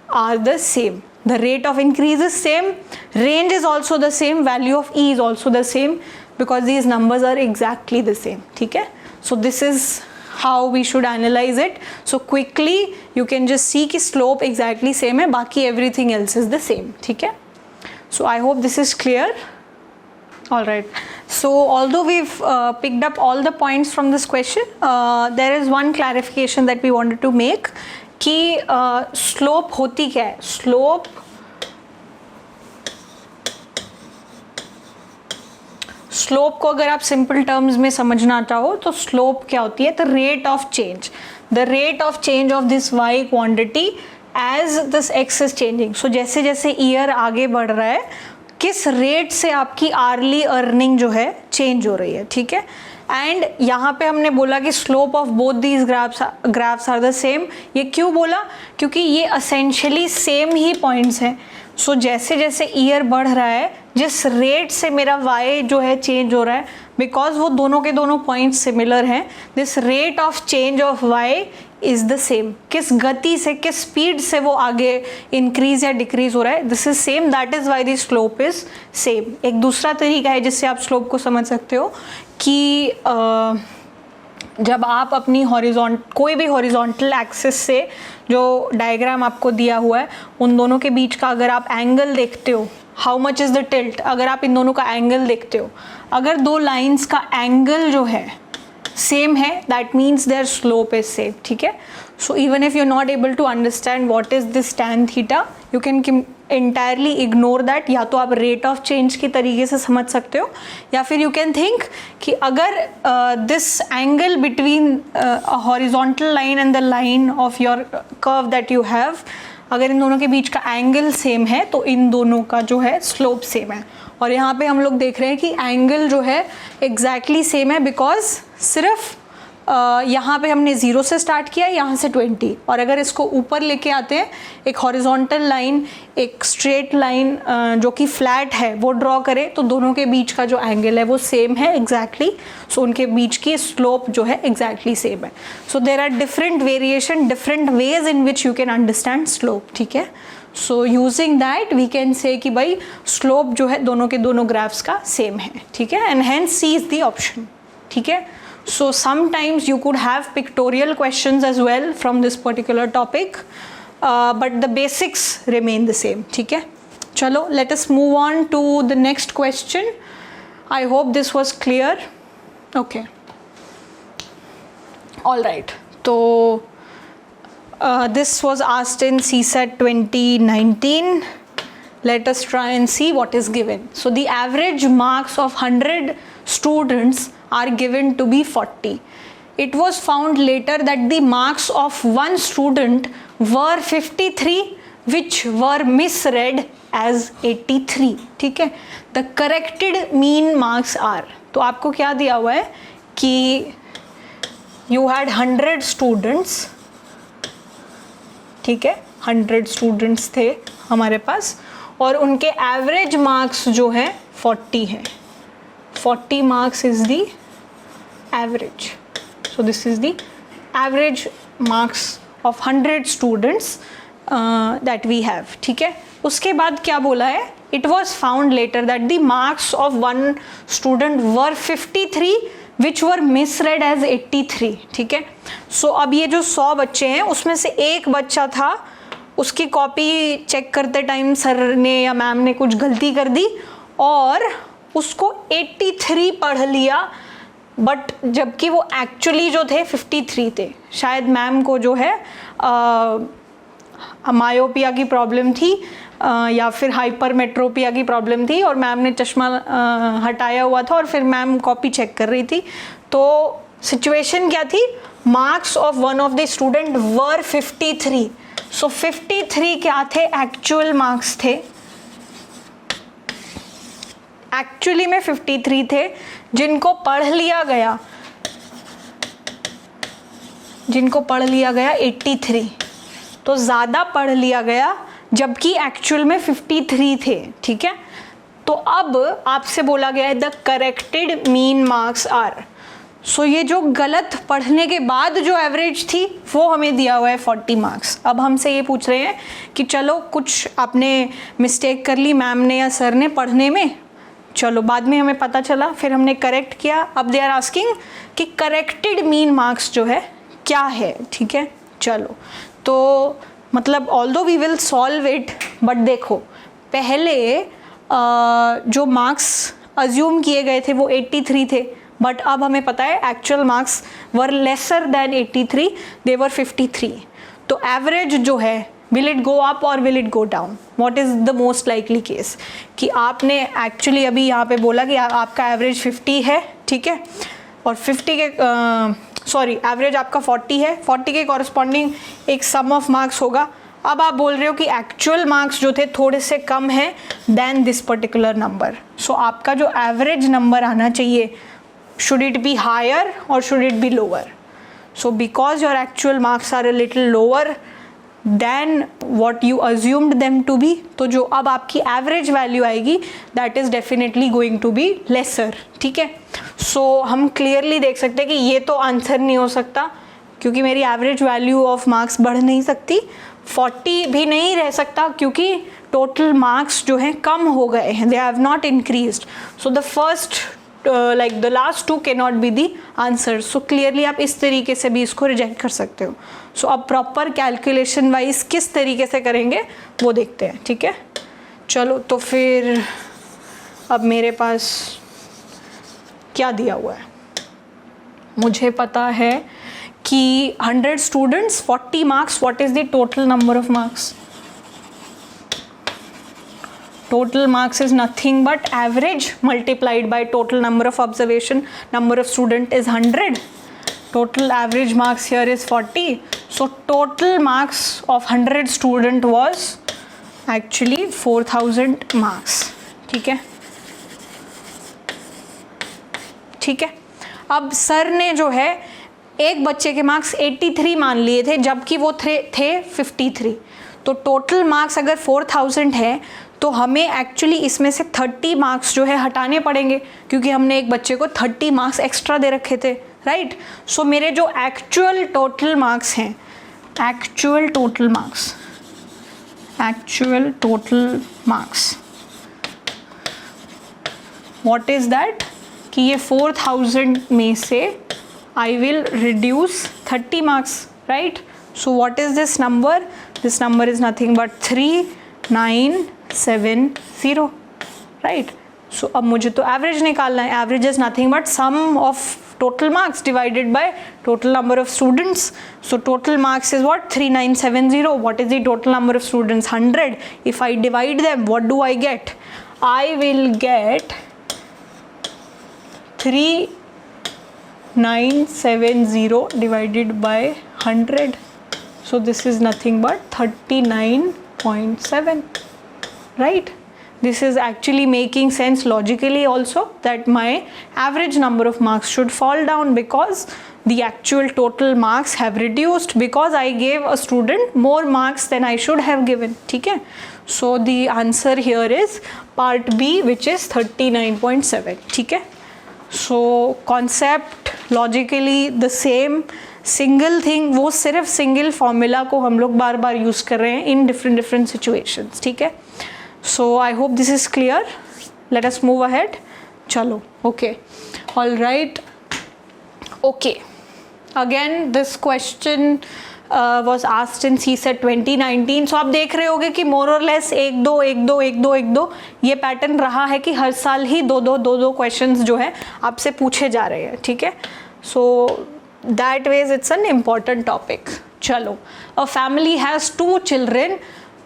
are the same. The rate of increase is same, range is also the same, value of E is also the same because these numbers are exactly the same, ठीक है. So this is how we should analyze it. So quickly you can just see कि slope exactly same है, बाकी everything else is the same, ठीक है. So I hope this is clear. All right. So although we've picked up all the points from this question, there is one clarification that we wanted to make कि slope होती क्या है. Slope को अगर आप simple terms में समझना चाहो तो स्लोप क्या होती है, the rate of change of this Y quantity as this X is changing. So जैसे जैसे ईयर आगे बढ़ रहा है किस रेट से आपकी आर्ली अर्निंग जो है चेंज हो रही है, ठीक है. एंड यहाँ पे हमने बोला कि slope of both these graphs are the same. ये क्यों बोला, क्योंकि ये असेंशियली सेम ही पॉइंट्स हैं. सो जैसे जैसे ईयर बढ़ रहा है जिस रेट से मेरा वाई जो है चेंज हो रहा है, बिकॉज वो दोनों के दोनों पॉइंट्स सिमिलर हैं, this rate of change of Y is the same. किस गति से, किस स्पीड से वो आगे इंक्रीज या डिक्रीज हो रहा है, this is same. That is why the slope is same. एक दूसरा तरीका है जिससे आप स्लोप को समझ सकते हो कि जब आप अपनी कोई भी हॉरिजॉन्टल एक्सिस से जो डायग्राम आपको दिया हुआ है उन दोनों के बीच का अगर आप एंगल देखते हो, how much is the tilt, अगर आप इन दोनों का एंगल देखते हो, अगर दो लाइंस का एंगल जो है सेम है that means their slope is same, ठीक है. So even if you are not able to understand what is this tan theta, you can entirely ignore that. या तो आप रेट ऑफ चेंज के तरीके से समझ सकते हो या फिर यू कैन थिंक कि अगर this angle between horizontal line and the line of your curve that you have, अगर इन दोनों के बीच का एंगल सेम है तो इन दोनों का जो है स्लोप सेम है. और यहाँ पे हम लोग देख रहे हैं कि एंगल जो है एग्जैक्टली सेम है बिकॉज सिर्फ यहाँ पे हमने 0 से स्टार्ट किया, यहाँ से 20. और अगर इसको ऊपर लेके आते हैं, एक हॉरिजॉन्टल लाइन, एक स्ट्रेट लाइन जो कि फ्लैट है वो ड्रॉ करें, तो दोनों के बीच का जो एंगल है वो सेम है एग्जैक्टली. सो उनके बीच की स्लोप जो है एग्जैक्टली सेम है. So there are different variation, different ways in which you can understand slope, ठीक है. So using that we can say कि भाई स्लोप जो है दोनों के दोनों ग्राफ्स का सेम है, ठीक है. And hence C is the option, ठीक है. So sometimes you could have pictorial questions as well from this particular topic, but the basics remain the same, ठीक है. चलो, let us move on to the next question. I hope this was clear. Okay. All right. So this was asked in CSAT 2019. Let us try and see what is given. So the average marks of 100 students are given to be 40. It was found later that the marks of one student were 53 which were misread as 83, ठीक है. The corrected mean marks are, तो आपको क्या दिया हुआ है कि you had 100 students, ठीक है, 100 students थे हमारे पास और उनके एवरेज मार्क्स जो है 40 है. 40 marks is the average. So this is the average marks of 100 students that we have, ठीक है. उसके बाद क्या बोला है, it was found later that the marks of one student were 53 which were misread as 83, ठीक है. So अब ये जो 100 बच्चे हैं उसमें से एक बच्चा था, उसकी कॉपी चेक करते टाइम सर ने या मैम ने कुछ गलती कर दी और उसको 83 पढ़ लिया, बट जबकि वो एक्चुअली जो थे 53 थे. शायद मैम को जो है मायोपिया की प्रॉब्लम थी या फिर हाइपरमेट्रोपिया की प्रॉब्लम थी और मैम ने चश्मा हटाया हुआ था और फिर मैम कॉपी चेक कर रही थी. तो सिचुएशन क्या थी, marks of one of the student वर 53. सो 53 क्या थे, एक्चुअल मार्क्स थे, एक्चुअली में 53 थे जिनको पढ़ लिया गया 83. तो ज़्यादा पढ़ लिया गया जबकि एक्चुअल में 53 थे, ठीक है। तो अब आपसे बोला गया है the corrected mean marks are, so ये जो गलत पढ़ने के बाद जो एवरेज थी वो हमें दिया हुआ है 40 मार्क्स। अब हमसे ये पूछ रहे हैं कि चलो कुछ आपने मिस्टेक कर ली मैम ने या सर ने पढ़ने में, चलो बाद में हमें पता चला, फिर हमने करेक्ट किया। अब दे आर आस्किंग कि करेक्टेड मीन मार्क्स जो है क्या है, ठीक है। चलो तो मतलब although we will solve it, but देखो पहले जो मार्क्स अज्यूम किए गए थे वो 83 थे, बट अब हमें पता है एक्चुअल मार्क्स वर लेसर देन 83, दे वर 53। तो एवरेज जो है विल इट गो अप और will it go down? What is the most likely case कि आपने एक्चुअली अभी यहाँ पे बोला कि आपका एवरेज 50 है, ठीक है, और 50 के एवरेज आपका 40 है, 40 के कॉरस्पॉन्डिंग एक सम ऑफ मार्क्स होगा। अब आप बोल रहे हो कि एक्चुअल मार्क्स जो थे थोड़े से कम हैं देन दिस पर्टिकुलर नंबर, सो आपका जो एवरेज नंबर आना चाहिए should it be higher or should it be lower? So because your actual marks are a little lower than what you assumed them to be, तो जो अब आपकी average value आएगी that is definitely going to be lesser, ठीक है। So हम clearly देख सकते हैं कि ये तो आंसर नहीं हो सकता क्योंकि मेरी average value of marks बढ़ नहीं सकती, 40 भी नहीं रह सकता क्योंकि total marks जो हैं कम हो गए हैं, they have not increased. So the first like the last two cannot be the answer. So clearly आप इस तरीके से भी इसको रिजेक्ट कर सकते हो। So अब प्रॉपर कैलकुलेशन वाइज किस तरीके से करेंगे वो देखते हैं, ठीक है। चलो तो फिर अब मेरे पास क्या दिया हुआ है, मुझे पता है कि 100 students 40 marks, what is the total number of marks? Total marks is nothing but average multiplied by total number of observation. Number of student is 100. Total average marks here is 40. So total marks of 100 student was actually 4000 marks. ठीक है, ठीक है। अब sir ने जो है एक बच्चे के मार्क्स 83 मान लिए थे जबकि वो थे 53। तो टोटल मार्क्स अगर 4000 है तो हमें एक्चुअली इसमें से 30 मार्क्स जो है हटाने पड़ेंगे क्योंकि हमने एक बच्चे को 30 मार्क्स एक्स्ट्रा दे रखे थे, राइट। सो मेरे जो एक्चुअल टोटल मार्क्स हैं, actual total marks what is that कि ये 4000 में से I will reduce 30 marks, right. So what is this number? This number is nothing but 3970, right. So अब मुझे तो एवरेज निकालना है, average is nothing but sum of total marks divided by total number of students. So total marks is what? 3970. What is the total number of students? 100. If I divide them, what do I get? I will get 3970 divided by 100. So this is nothing but 39.7, right? This is actually making sense logically also that my average number of marks should fall down because the actual total marks have reduced because I gave a student more marks than I should have given, ठीक है। So the answer here is part B which is 39.7, ठीक है। So concept logically the same, single thing, वो सिर्फ single formula को हम लोग बार बार use कर रहे हैं in different situations, ठीक है। So I hope this is clear. Let us move ahead. Chalo. Okay. All right. Okay. Again, this question was asked in CSET 2019. So आप देख रहे होगे कि more or less एक दो ये पैटर्न रहा है कि हर साल ही दो क्वेश्चंस जो है आपसे पूछे जा रहे हैं, ठीक है। So that ways it's an important topic. चलो. A family has 2 children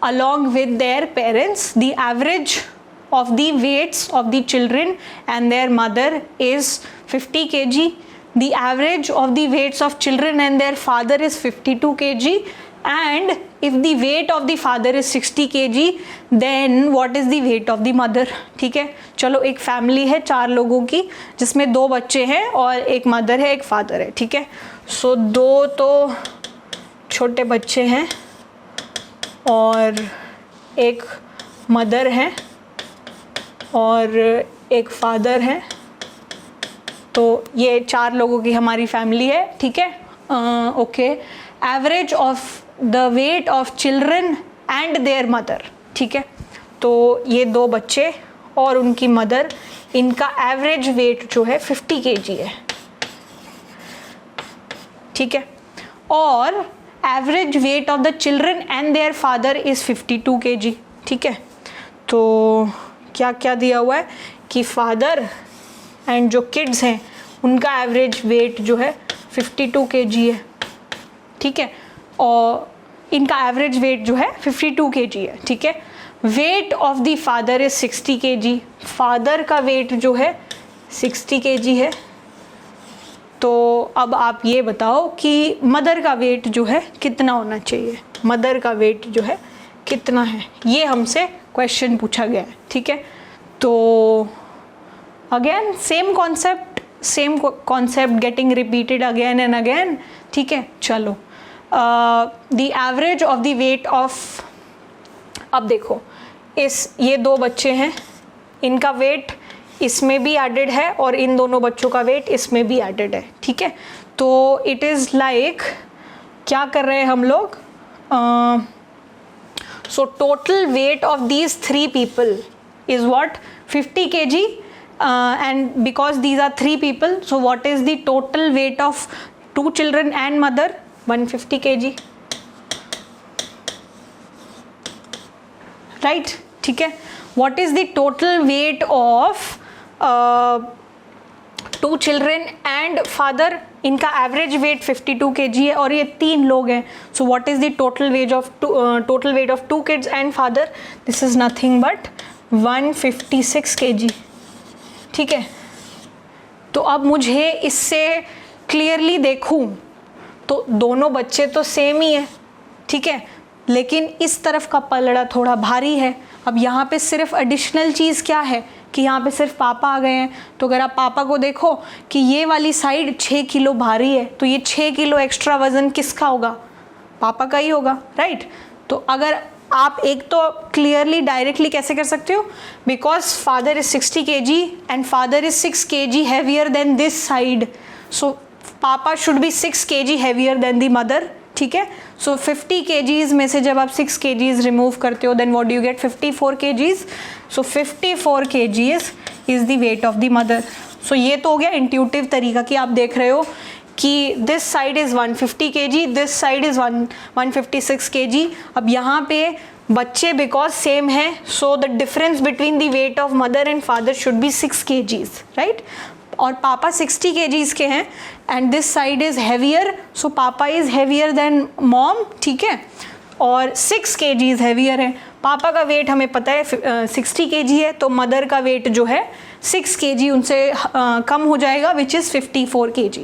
along with their parents. The average of the weights of the children and their mother is 50 kg. The average of the weights of children and their father is 52 kg. And if the weight of the father is 60 kg, then what is the weight of the mother? ठीक है। चलो एक family है 4 लोगों की जिसमें 2 बच्चे हैं और एक मदर है एक फादर है, ठीक है। सो 2 तो छोटे बच्चे हैं और एक मदर है और एक फादर है, तो ये 4 लोगों की हमारी फैमिली है, ठीक है। Okay, average of the weight of children and there mother, ठीक है। तो ये 2 बच्चे और उनकी मदर, इनका एवरेज वेट जो है 50 kg है, ठीक है। और average weight of the children and their father is 52 kg, ठीक है। तो क्या क्या दिया हुआ है कि फादर एंड जो किड्स हैं उनका एवरेज वेट जो है 52 kg है, ठीक है। और इनका एवरेज वेट जो है 52 kg है, ठीक है। Wait of the father is 60 kg, father का वेट जो है 60 kg है। तो अब आप ये बताओ कि मदर का वेट जो है कितना होना चाहिए, मदर का वेट जो है कितना है, ये हमसे क्वेश्चन पूछा गया है, ठीक है। तो again same concept getting repeated again and again, ठीक है। चलो, the average of the weight of, अब देखो ये 2 बच्चे हैं, इनका वेट इसमें भी एडेड है और इन दोनों बच्चों का वेट इसमें भी एडेड है, ठीक है। तो इट इज़ लाइक क्या कर रहे हैं हम लोग, so total weight of these 3 people is what 50 kg, and because these are 3 people, so what is the total weight of 2 children and mother? 150 kg, right, ठीक है। what is the total weight of 2 children and father? इनका average weight 52 kg है और ये 3 लोग हैं, सो what is the total weight of 2 kids and father? This is nothing but 156 kg, ठीक है। तो अब मुझे इससे क्लियरली देखूं तो दोनों बच्चे तो सेम ही है, ठीक है, लेकिन इस तरफ का पलड़ा थोड़ा भारी है। अब यहाँ पे सिर्फ एडिशनल चीज़ क्या है कि यहाँ पे सिर्फ पापा आ गए हैं, तो अगर आप पापा को देखो कि ये वाली साइड 6 किलो भारी है, तो ये 6 किलो एक्स्ट्रा वज़न किसका होगा? पापा का ही होगा, राइट। तो अगर आप एक तो क्लियरली डायरेक्टली कैसे कर सकते हो, because father is 60 kg and father is 6 kg heavier than this side, so पापा should be 6 kg heavier than the mother, ठीक है। सो 50 kgs में से जब आप 6 kgs रिमूव करते हो then what do you get? 54 kgs। So 54 kgs is the weight of the mother. So ये तो हो गया इंट्यूटिव तरीका कि आप देख रहे हो कि this side is 150 kg, this side is 156 kg। अब यहाँ पे बच्चे बिकॉज सेम है, so the difference between the weight of mother and father should be 6 kgs, right. और पापा 60 kgs के हैं and this side is heavier, so पापा इज़ हैवियर देन मॉम, ठीक है, और 6 kgs हैवियर है। पापा का वेट हमें पता है 60 kg है, तो मदर का वेट जो है 6 kg उनसे कम हो जाएगा, which is 54 kg।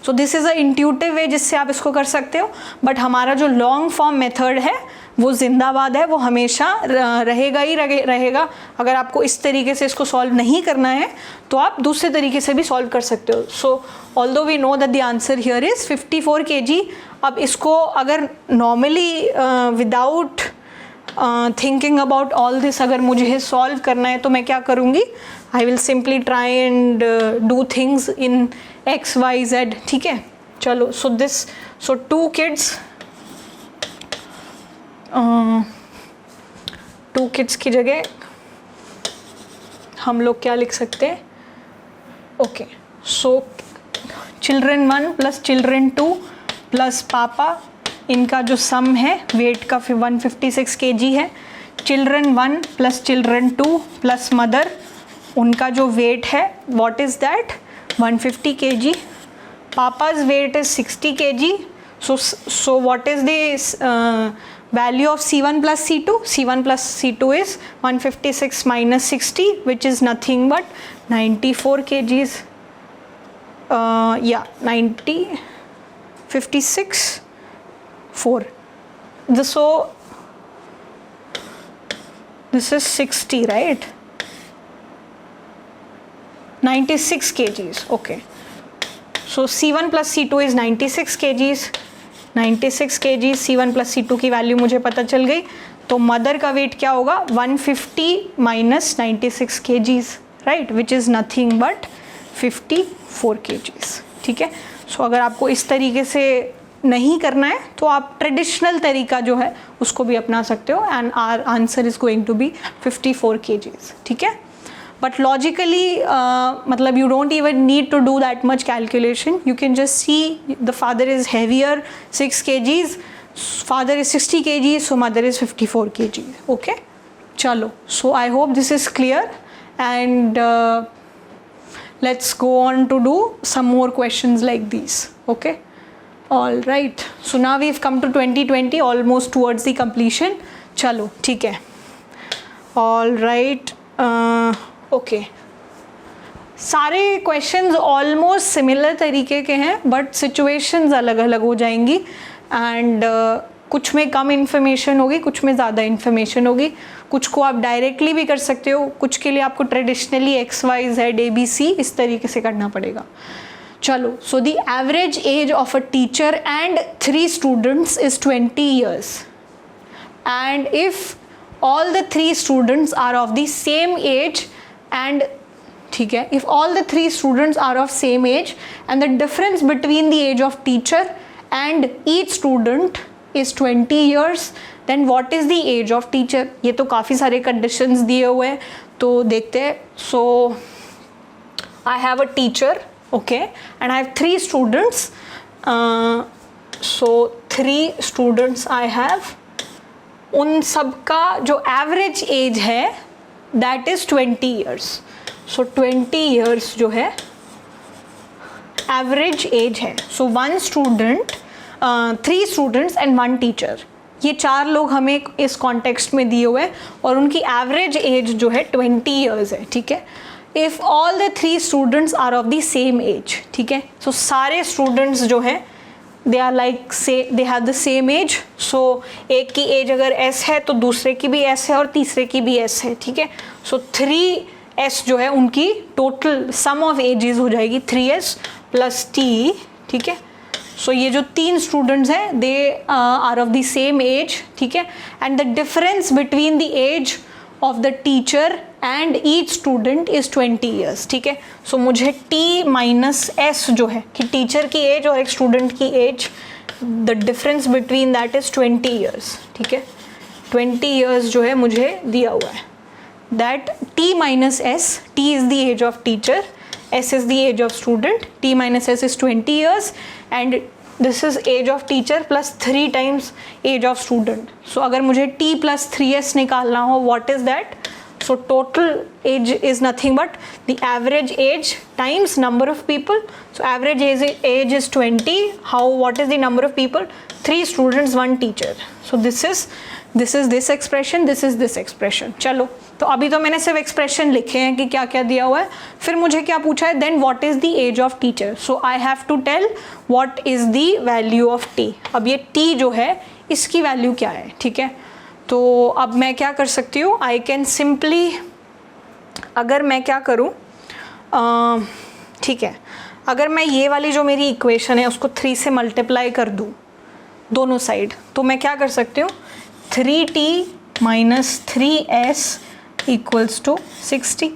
So this is a intuitive way जिससे आप इसको कर सकते हो, बट हमारा जो लॉन्ग फॉर्म मेथड है वो जिंदाबाद है, वो हमेशा रहेगा ही रहेगा। अगर आपको इस तरीके से इसको सॉल्व नहीं करना है तो आप दूसरे तरीके से भी सॉल्व कर सकते हो। So although we know that the answer here is 54 kg। अब इसको अगर normally without thinking about all this अगर मुझे सॉल्व करना है तो मैं क्या करूँगी? I will simply try and do things in XYZ, ठीक है। चलो, सो 2 kids, 2 kids की जगह हम लोग क्या लिख सकते हैं? Okay, so children 1 plus children 2 plus पापा, इनका जो सम है वेट का 156 kg है। Children 1 plus children 2 plus mother, उनका जो वेट है what is that? 150 kg। पापा's weight is 60 kg, so what is the value of C1 plus C2? C1 plus C2 is 156 minus 60, which is nothing but 94 kgs. 90, 56, 4. So this is 60, right? 96 kgs, okay. So C1 plus C2 is 96 kgs. 96 kg C1 plus C2 की value मुझे पता चल गई। तो mother का wait क्या होगा 150 minus 96 kgs, right, which is nothing but 54 kgs, ठीक है। सो अगर आपको इस तरीके से नहीं करना है तो आप ट्रेडिशनल तरीका जो है उसको भी अपना सकते हो, and our answer is going to be 54 kgs, ठीक है। बट लॉजिकली मतलब you don't even need to do that much calculation. You can just see the father is heavier 6 kgs, father is 60 kgs, so mother is 54 kgs. Okay, chalo. So I hope this is clear, and let's go on to do some more questions like these. Okay, all right. So now we've come to 2020, almost towards the completion. Chalo, ठीक है. All right. Okay, सारे questions almost similar तरीके के हैं, but situations अलग अलग हो जाएंगी, एंड कुछ में कम इन्फॉर्मेशन होगी, कुछ में ज़्यादा इन्फॉर्मेशन होगी, कुछ को आप डायरेक्टली भी कर सकते हो, कुछ के लिए आपको ट्रेडिशनली XYZ ABC इस तरीके से करना पड़ेगा। चलो, so the average age of a teacher and 3 students is 20 years, and if all the 3 students are of the same age, and ठीक है, if all the 3 students are of same age and the difference between the age of teacher and each student is 20 years, then what is the age of teacher? ये तो काफ़ी सारे conditions दिए हुए हैं, तो देखते हैं। So I have a teacher, okay, and I have 3 students. So 3 students I have, उन सब का जो एवरेज एज है that is 20 years. So 20 years जो है एवरेज एज है. सो 1 स्टूडेंट, 3 स्टूडेंट्स एंड 1 टीचर, ये 4 लोग हमें इस कॉन्टेक्स्ट में दिए हुए हैं और उनकी एवरेज एज जो है 20 years है, ठीक है. If all the 3 students are of the same age, ठीक है, सो सारे स्टूडेंट्स जो है they are like say they have the same age. So एक की एज अगर S है तो दूसरे की भी S है और तीसरे की भी S है, ठीक है. सो 3S जो है उनकी टोटल सम ऑफ एजेस हो जाएगी 3S प्लस T, ठीक है. सो ये जो 3 स्टूडेंट्स हैं they are of the same age, ठीक है, and the difference between the age of the teacher and each student is 20 years, ठीक है. सो मुझे T माइनस S जो है कि टीचर की एज और एक स्टूडेंट की age, the difference between that is 20 years, ठीक है. 20 years जो है मुझे दिया हुआ है. That T minus S, T is the age of teacher, S is the age of student, T minus S is 20 years, and this is age of teacher plus 3 times age of student. So अगर मुझे T plus 3S निकालना हो, what is that? So total age is nothing but the average age times number of people. So average age is 20. What is the number of people? 3 students, 1 teacher. So this is this expression, this is this expression. चलो, तो अभी तो मैंने सिर्फ expression लिखे हैं कि क्या क्या दिया हुआ है. फिर मुझे क्या पूछा है? Then what is the age of teacher? So I have to tell what is the value of T. अब ये T जो है इसकी वैल्यू क्या है, ठीक है. तो अब मैं क्या कर सकती हूँ? आई कैन सिंपली, अगर मैं क्या करूँ, ठीक है, अगर मैं ये वाली जो मेरी इक्वेशन है उसको 3 से मल्टीप्लाई कर दूँ दोनों साइड, तो मैं क्या कर सकती हूँ? 3T minus 3S equals to 60.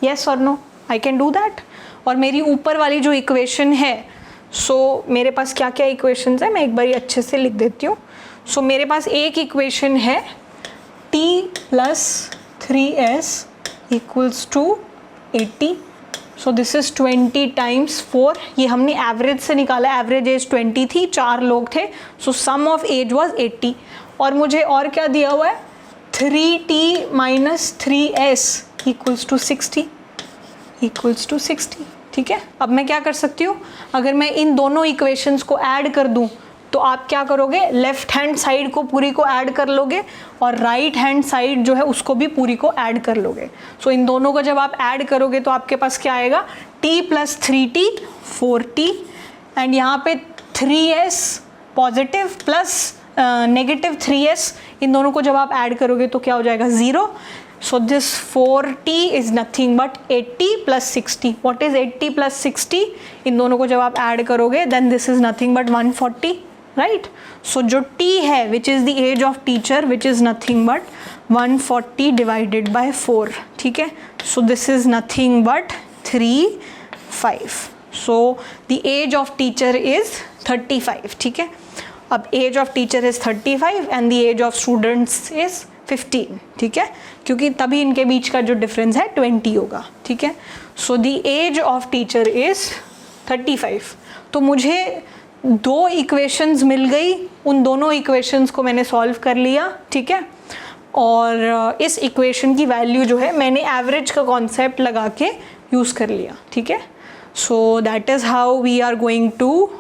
Yes और no? I can do that. और मेरी ऊपर वाली जो इक्वेशन है, सो मेरे पास क्या क्या इक्वेशंस है मैं एक बार अच्छे से लिख देती हूँ. सो मेरे पास एक इक्वेशन है T plus 3S equals to 80. So this is 20 times 4. ये हमने एवरेज से निकाला, एवरेज एज 20 थी, 4 लोग थे, so sum of age was 80. और मुझे और क्या दिया हुआ है? 3T minus 3S equals to 60 equals to 60, ठीक है. अब मैं क्या कर सकती हूँ? अगर मैं इन दोनों इक्वेशंस को ऐड कर दूँ तो आप क्या करोगे? लेफ्ट हैंड साइड को पूरी को ऐड कर लोगे और राइट हैंड साइड जो है उसको भी पूरी को ऐड कर लोगे. सो इन दोनों को जब आप ऐड करोगे तो आपके पास क्या आएगा? T plus 3T 4T, and यहाँ पे 3S positive plus negative 3S, इन दोनों को जब आप ऐड करोगे तो क्या हो जाएगा? 0. So this 4T is nothing but 80 plus 60. What is 80 plus 60? इन दोनों को जब आप ऐड करोगे then this is nothing but 140, right. So जो T है which is the age of teacher which is nothing but 140 divided by 4. ठीक है. So this is nothing but 35. So the age of teacher is 35. ठीक है. अब age of teacher is 35 and the age of students is 15. ठीक है, क्योंकि तभी इनके बीच का जो डिफरेंस है 20 होगा. ठीक है. So the age of teacher is 35. तो मुझे 2 इक्वेशंस मिल गई, उन दोनों इक्वेशंस को मैंने सॉल्व कर लिया. ठीक है. और इस इक्वेशन की वैल्यू जो है मैंने एवरेज का कॉन्सेप्ट लगा के यूज़ कर लिया. ठीक है. So that is how we are going to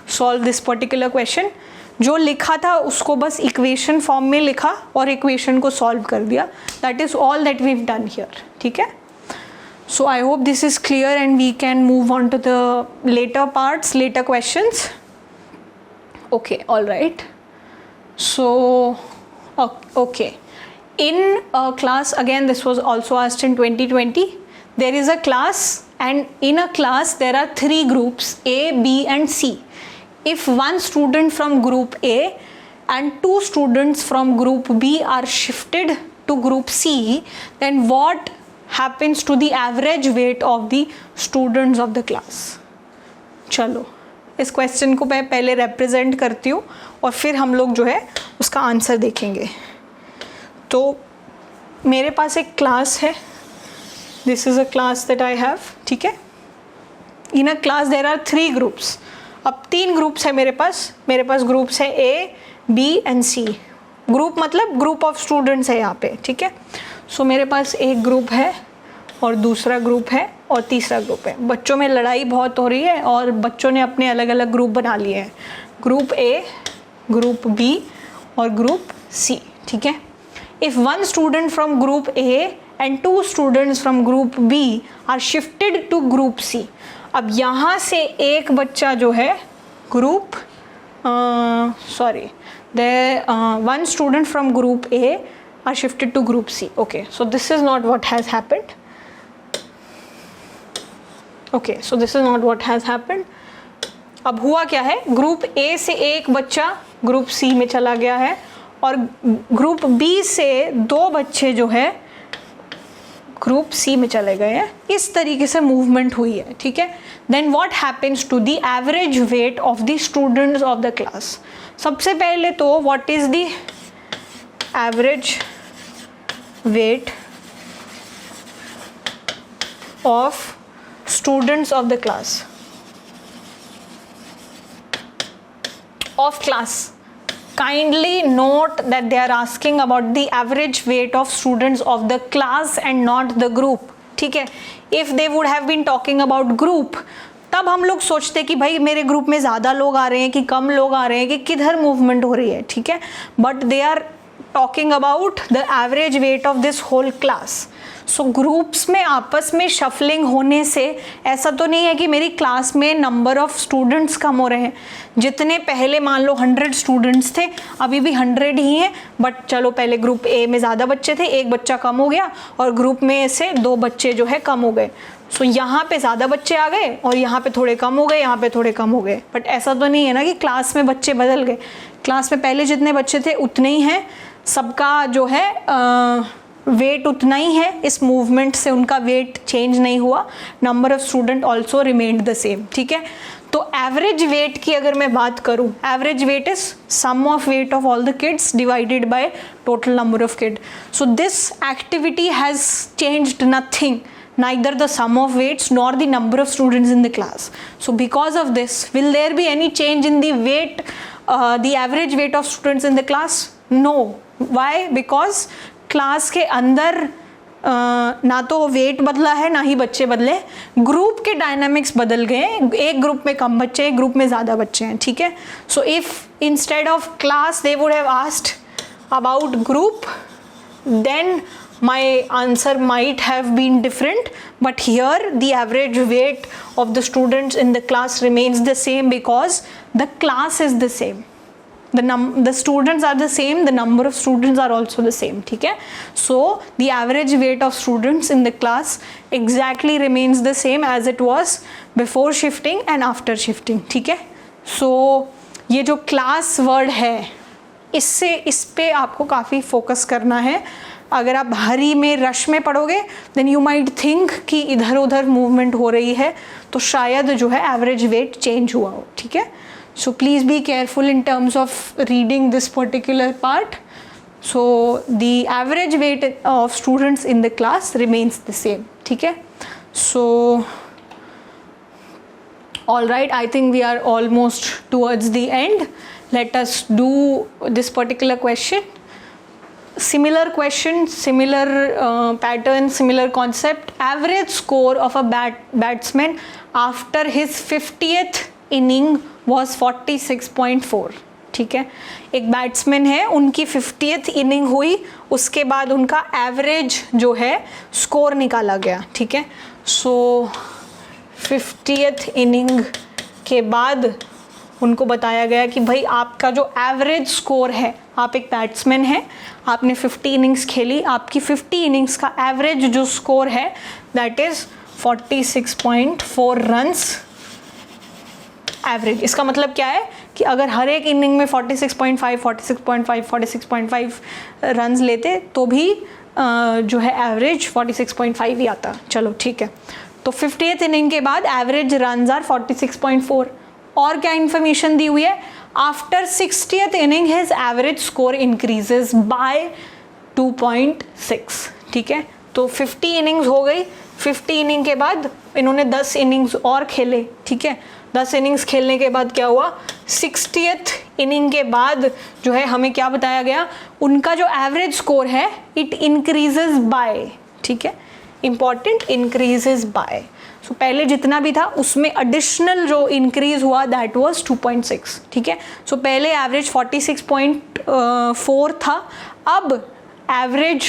solve this particular question. जो लिखा था उसको बस इक्वेशन फॉर्म में लिखा और इक्वेशन को सॉल्व कर दिया. That is all that we have done here. ठीक है. So I hope this is clear and we can move on to the later parts, later questions. Okay, all right. So, okay. In a class, again this was also asked in 2020, there is a class and in a class there are 3 groups A, B and C. If one student from group A and 2 students from group B are shifted to group C, then what happens to the average weight of the students of the class? चलो इस question को मैं पहले represent करती हूँ और फिर हम लोग जो है उसका आंसर देखेंगे. तो मेरे पास एक क्लास है. This is a class that I have. ठीक है. In a class there are 3 groups. अब 3 ग्रुप्स है मेरे पास ग्रुप्स है A, B and C. Group मतलब ग्रुप ऑफ स्टूडेंट्स है यहाँ पे. ठीक है. सो मेरे पास एक ग्रुप है और दूसरा ग्रुप है और तीसरा ग्रुप है. बच्चों में लड़ाई बहुत हो रही है और बच्चों ने अपने अलग अलग ग्रुप बना लिए हैं. ग्रुप A, ग्रुप B और ग्रुप C. ठीक है. If one student from group A and 2 students from group B are shifted to group C. अब यहाँ से एक बच्चा जो है group one student from group A are shifted to group C. Okay, so this is not what has happened. अब हुआ क्या है, ग्रुप A से एक बच्चा ग्रुप C में चला गया है और ग्रुप B से 2 बच्चे जो है ग्रुप C में चले गए हैं. इस तरीके से मूवमेंट हुई है. ठीक है. Then what happens to the average weight of the students of the class. सबसे पहले तो what is the average weight of students of the class kindly note that they are asking about the average weight of students of the class and not the group. ठीक है. if they would have been talking about group तब हम लोग सोचते कि भाई मेरे group में ज़्यादा लोग आ रहे हैं कि कम लोग आ रहे हैं कि किधर मूवमेंट हो रही है. ठीक है. But they are talking about the average weight of this whole class. So groups में आपस में शफलिंग होने से ऐसा तो नहीं है कि मेरी क्लास में नंबर ऑफ स्टूडेंट्स कम हो रहे हैं. जितने पहले मान लो 100 स्टूडेंट्स थे अभी भी 100 ही हैं. बट चलो पहले ग्रुप ए में ज़्यादा बच्चे थे, एक बच्चा कम हो गया और ग्रुप में से 2 बच्चे जो है कम हो गए. सो यहाँ पे ज़्यादा बच्चे आ गए और यहाँ पे थोड़े कम हो गए, यहाँ पे थोड़े कम हो गए. बट ऐसा तो नहीं है ना कि क्लास में बच्चे बदल गए. क्लास में पहले जितने बच्चे थे उतने ही हैं. सबका जो है वेट उतना ही है. इस मूवमेंट से उनका वेट चेंज नहीं हुआ. Number of student also remained the same. ठीक है. तो एवरेज वेट की अगर मैं बात करूँ, average weight is sum of weight of all the kids divided by total number of kid. So this activity has changed nothing, neither the sum of weights nor the number of students in the class. So because of this, will there be any change in the weight, the average weight of students in the class? No. Why? Because class के अंदर ना तो wait बदला है ना ही बच्चे बदले. Group के डायनामिक्स बदल गए. एक ग्रुप में कम बच्चे, एक ग्रुप में ज़्यादा बच्चे हैं. ठीक है. So if instead of class they would have asked about group, then my answer might have been different. But here the average weight of the students in the class remains the same because the class is the same. The students are the same, the number of students are also the same. ठीक है. So the average weight of students in the class exactly remains the same as it was before shifting and after shifting. ठीक है. So ये जो class word है इस पे आपको काफ़ी फोकस करना है। अगर आप हरी में रश में पढ़ोगे देन यू माइट थिंक कि इधर उधर मूवमेंट हो रही है, तो शायद जो है एवरेज वेट चेंज हुआ हो, ठीक है। So please be careful in terms of reading this particular part. So the average weight of students in the class remains the same, ठीक है। सो all right, I think we are almost towards the end. Let us do this particular question. Similar question, similar pattern, similar concept. Average score of a batsman after his 50th inning was 46.4. ठीक है, एक batsman है, उनकी 50th inning हुई, उसके बाद उनका average जो है स्कोर निकाला गया, ठीक है। सो 50th इनिंग के बाद उनको बताया गया कि भाई आपका जो एवरेज स्कोर है, आप एक बैट्समैन हैं, आपने 50 इनिंग्स खेली, आपकी 50 इनिंग्स का एवरेज जो स्कोर है दैट इज़ 46.4 रन्स एवरेज। इसका मतलब क्या है कि अगर हर एक इनिंग में 46.5, 46.5, 46.5 रन्स लेते तो भी जो है एवरेज 46.5 ही आता। चलो ठीक है, तो 50th इनिंग के बाद एवरेज रन्स आर 46.4। और क्या इन्फॉर्मेशन दी हुई है, after 60th inning his average score increases by 2.6, ठीक है। तो 50 इनिंग्स हो गई, 50 इनिंग के बाद इन्होंने 10 इनिंग्स और खेले, ठीक है। 10 इनिंग्स खेलने के बाद क्या हुआ, 60th इनिंग के बाद जो है हमें क्या बताया गया, उनका जो एवरेज स्कोर है इट इंक्रीजेज बाय, ठीक है, इंपॉर्टेंट, इंक्रीजेज बाय। सो पहले जितना भी था उसमें एडिशनल जो इंक्रीज हुआ दैट वाज 2.6, ठीक है। सो पहले एवरेज 46.4 था, अब average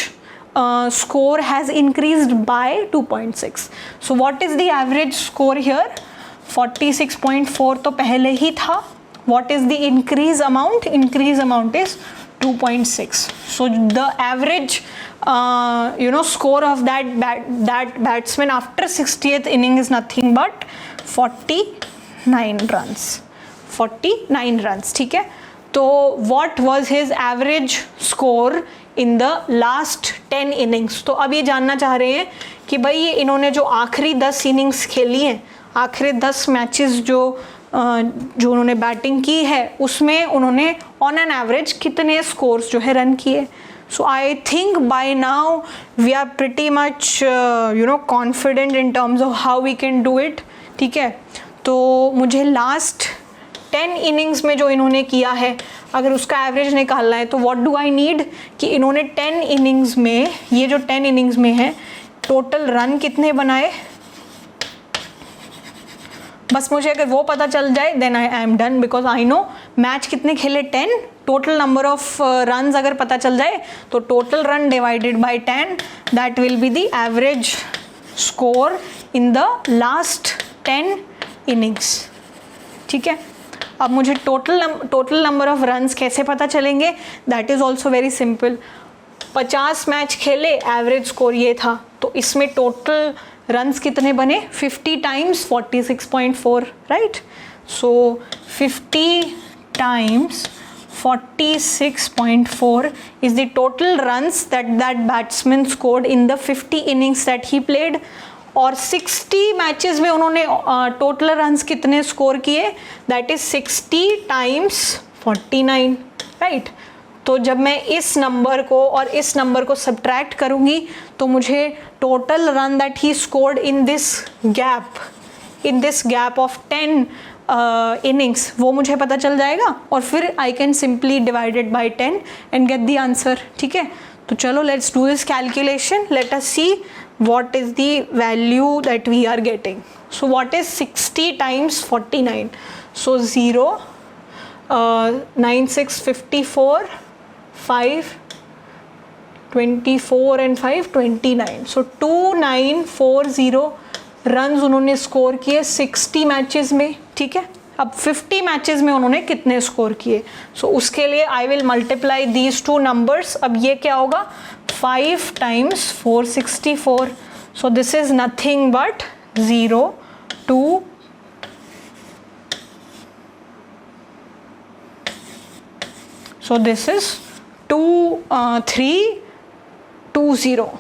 score has increased bye 2.6। So what is the average score here, 46.4 तो पहले ही था। What is the increase amount, increase amount is 2.6। So the average score of that batsman after 60th inning is nothing but 49 runs, 49 runs, ठीक है। तो what was his average score in the last 10 innings? तो अब ये जानना चाह रहे हैं कि भाई ये इन्होंने जो आखिरी 10 इनिंग्स खेली हैं, आखिरी 10 मैचेस जो उन्होंने बैटिंग की है उसमें उन्होंने ऑन एन एवरेज कितने स्कोर्स जो है रन किए। So I think by now we are pretty much confident in terms of how we can do it, ठीक है। तो मुझे लास्ट 10 इनिंग्स में जो इन्होंने किया है अगर उसका एवरेज निकालना है तो व्हाट डू आई नीड कि इन्होंने 10 इनिंग्स में, ये जो 10 इनिंग्स में है टोटल रन कितने बनाए, बस मुझे अगर वो पता चल जाए then I am done, because I know match कितने खेले 10, टोटल नंबर ऑफ रन्स अगर पता चल जाए तो total run divided by 10 that will be the average score in the last 10 innings, ठीक है। अब मुझे टोटल नंबर ऑफ रन्स कैसे पता चलेंगे, that is also very simple. 50 match खेले, एवरेज स्कोर ये था, तो इसमें टोटल रन्स कितने बने, 50 times 46.4, right. So 50 times 46.4 is the total runs that batsman scored in the 50 innings that he played। और 60 मैचेस में उन्होंने टोटल रन्स कितने स्कोर किए, दैट इज 60 टाइम्स 49, राइट। तो जब मैं इस नंबर को और इस नंबर को सब्ट्रैक्ट करूँगी तो मुझे total run that he scored in this gap of 10 innings वो मुझे पता चल जाएगा, और फिर I can simply divided by 10 and get the answer, ठीक है। तो चलो let's do this calculation, let us see what is the value that we are getting. So what is 60 times 49? So 0, 9, 6, 54, 5, 24 and 5, 29. So 2940 runs उन्होंने score किए 60 matches में, ठीक है। अब 50 मैचेस में उन्होंने कितने स्कोर किए, सो उसके लिए I will multiply these two numbers. अब ये क्या होगा, 5 times 464, so this is nothing but 0, 2, So this is 2-3-2-0.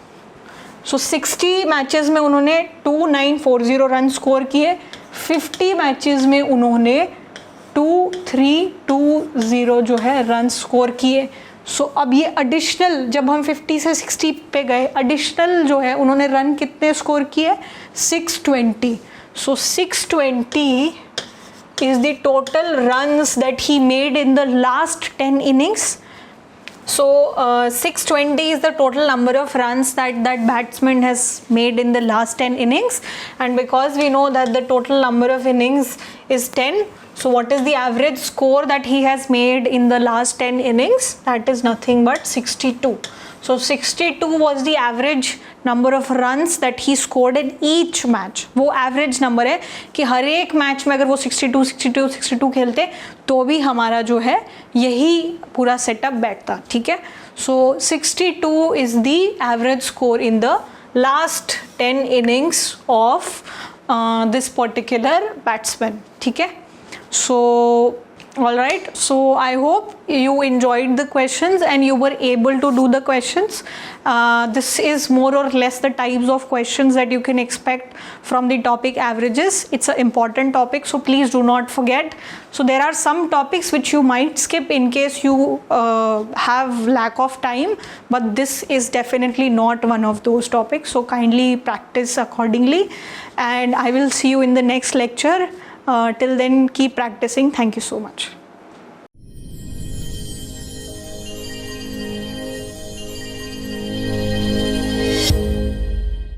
So 60 matches में उन्होंने 2940 रन स्कोर किए, 50 मैचेस में उन्होंने 2320 जो है रन स्कोर किए. सो अब ये एडिशनल, जब हम 50 से 60 पे गए, एडिशनल जो है उन्होंने रन कितने स्कोर किए? 620. सो 620 is the total runs that he made in the last 10 innings. So 620 is the total number of runs that batsman has made in the last 10 innings, and because we know that the total number of innings is 10, so what is the average score that he has made in the last 10 innings? That is nothing but 62. So 62 was the average number of runs that he scored in each match. वो average number है कि हर एक match में अगर वो 62 खेलते तो भी हमारा जो है यही पूरा सेटअप बैठता. ठीक है. So 62 is the average score in the last 10 innings of this particular batsman. ठीक है. So all right, so I hope you enjoyed the questions and you were able to do the questions. This is more or less the types of questions that you can expect from the topic averages. It's an important topic, so please do not forget. So there are some topics which you might skip in case you have lack of time, but this is definitely not one of those topics, so kindly practice accordingly, and I will see you in the next lecture. Till then, keep practicing. Thank you so much.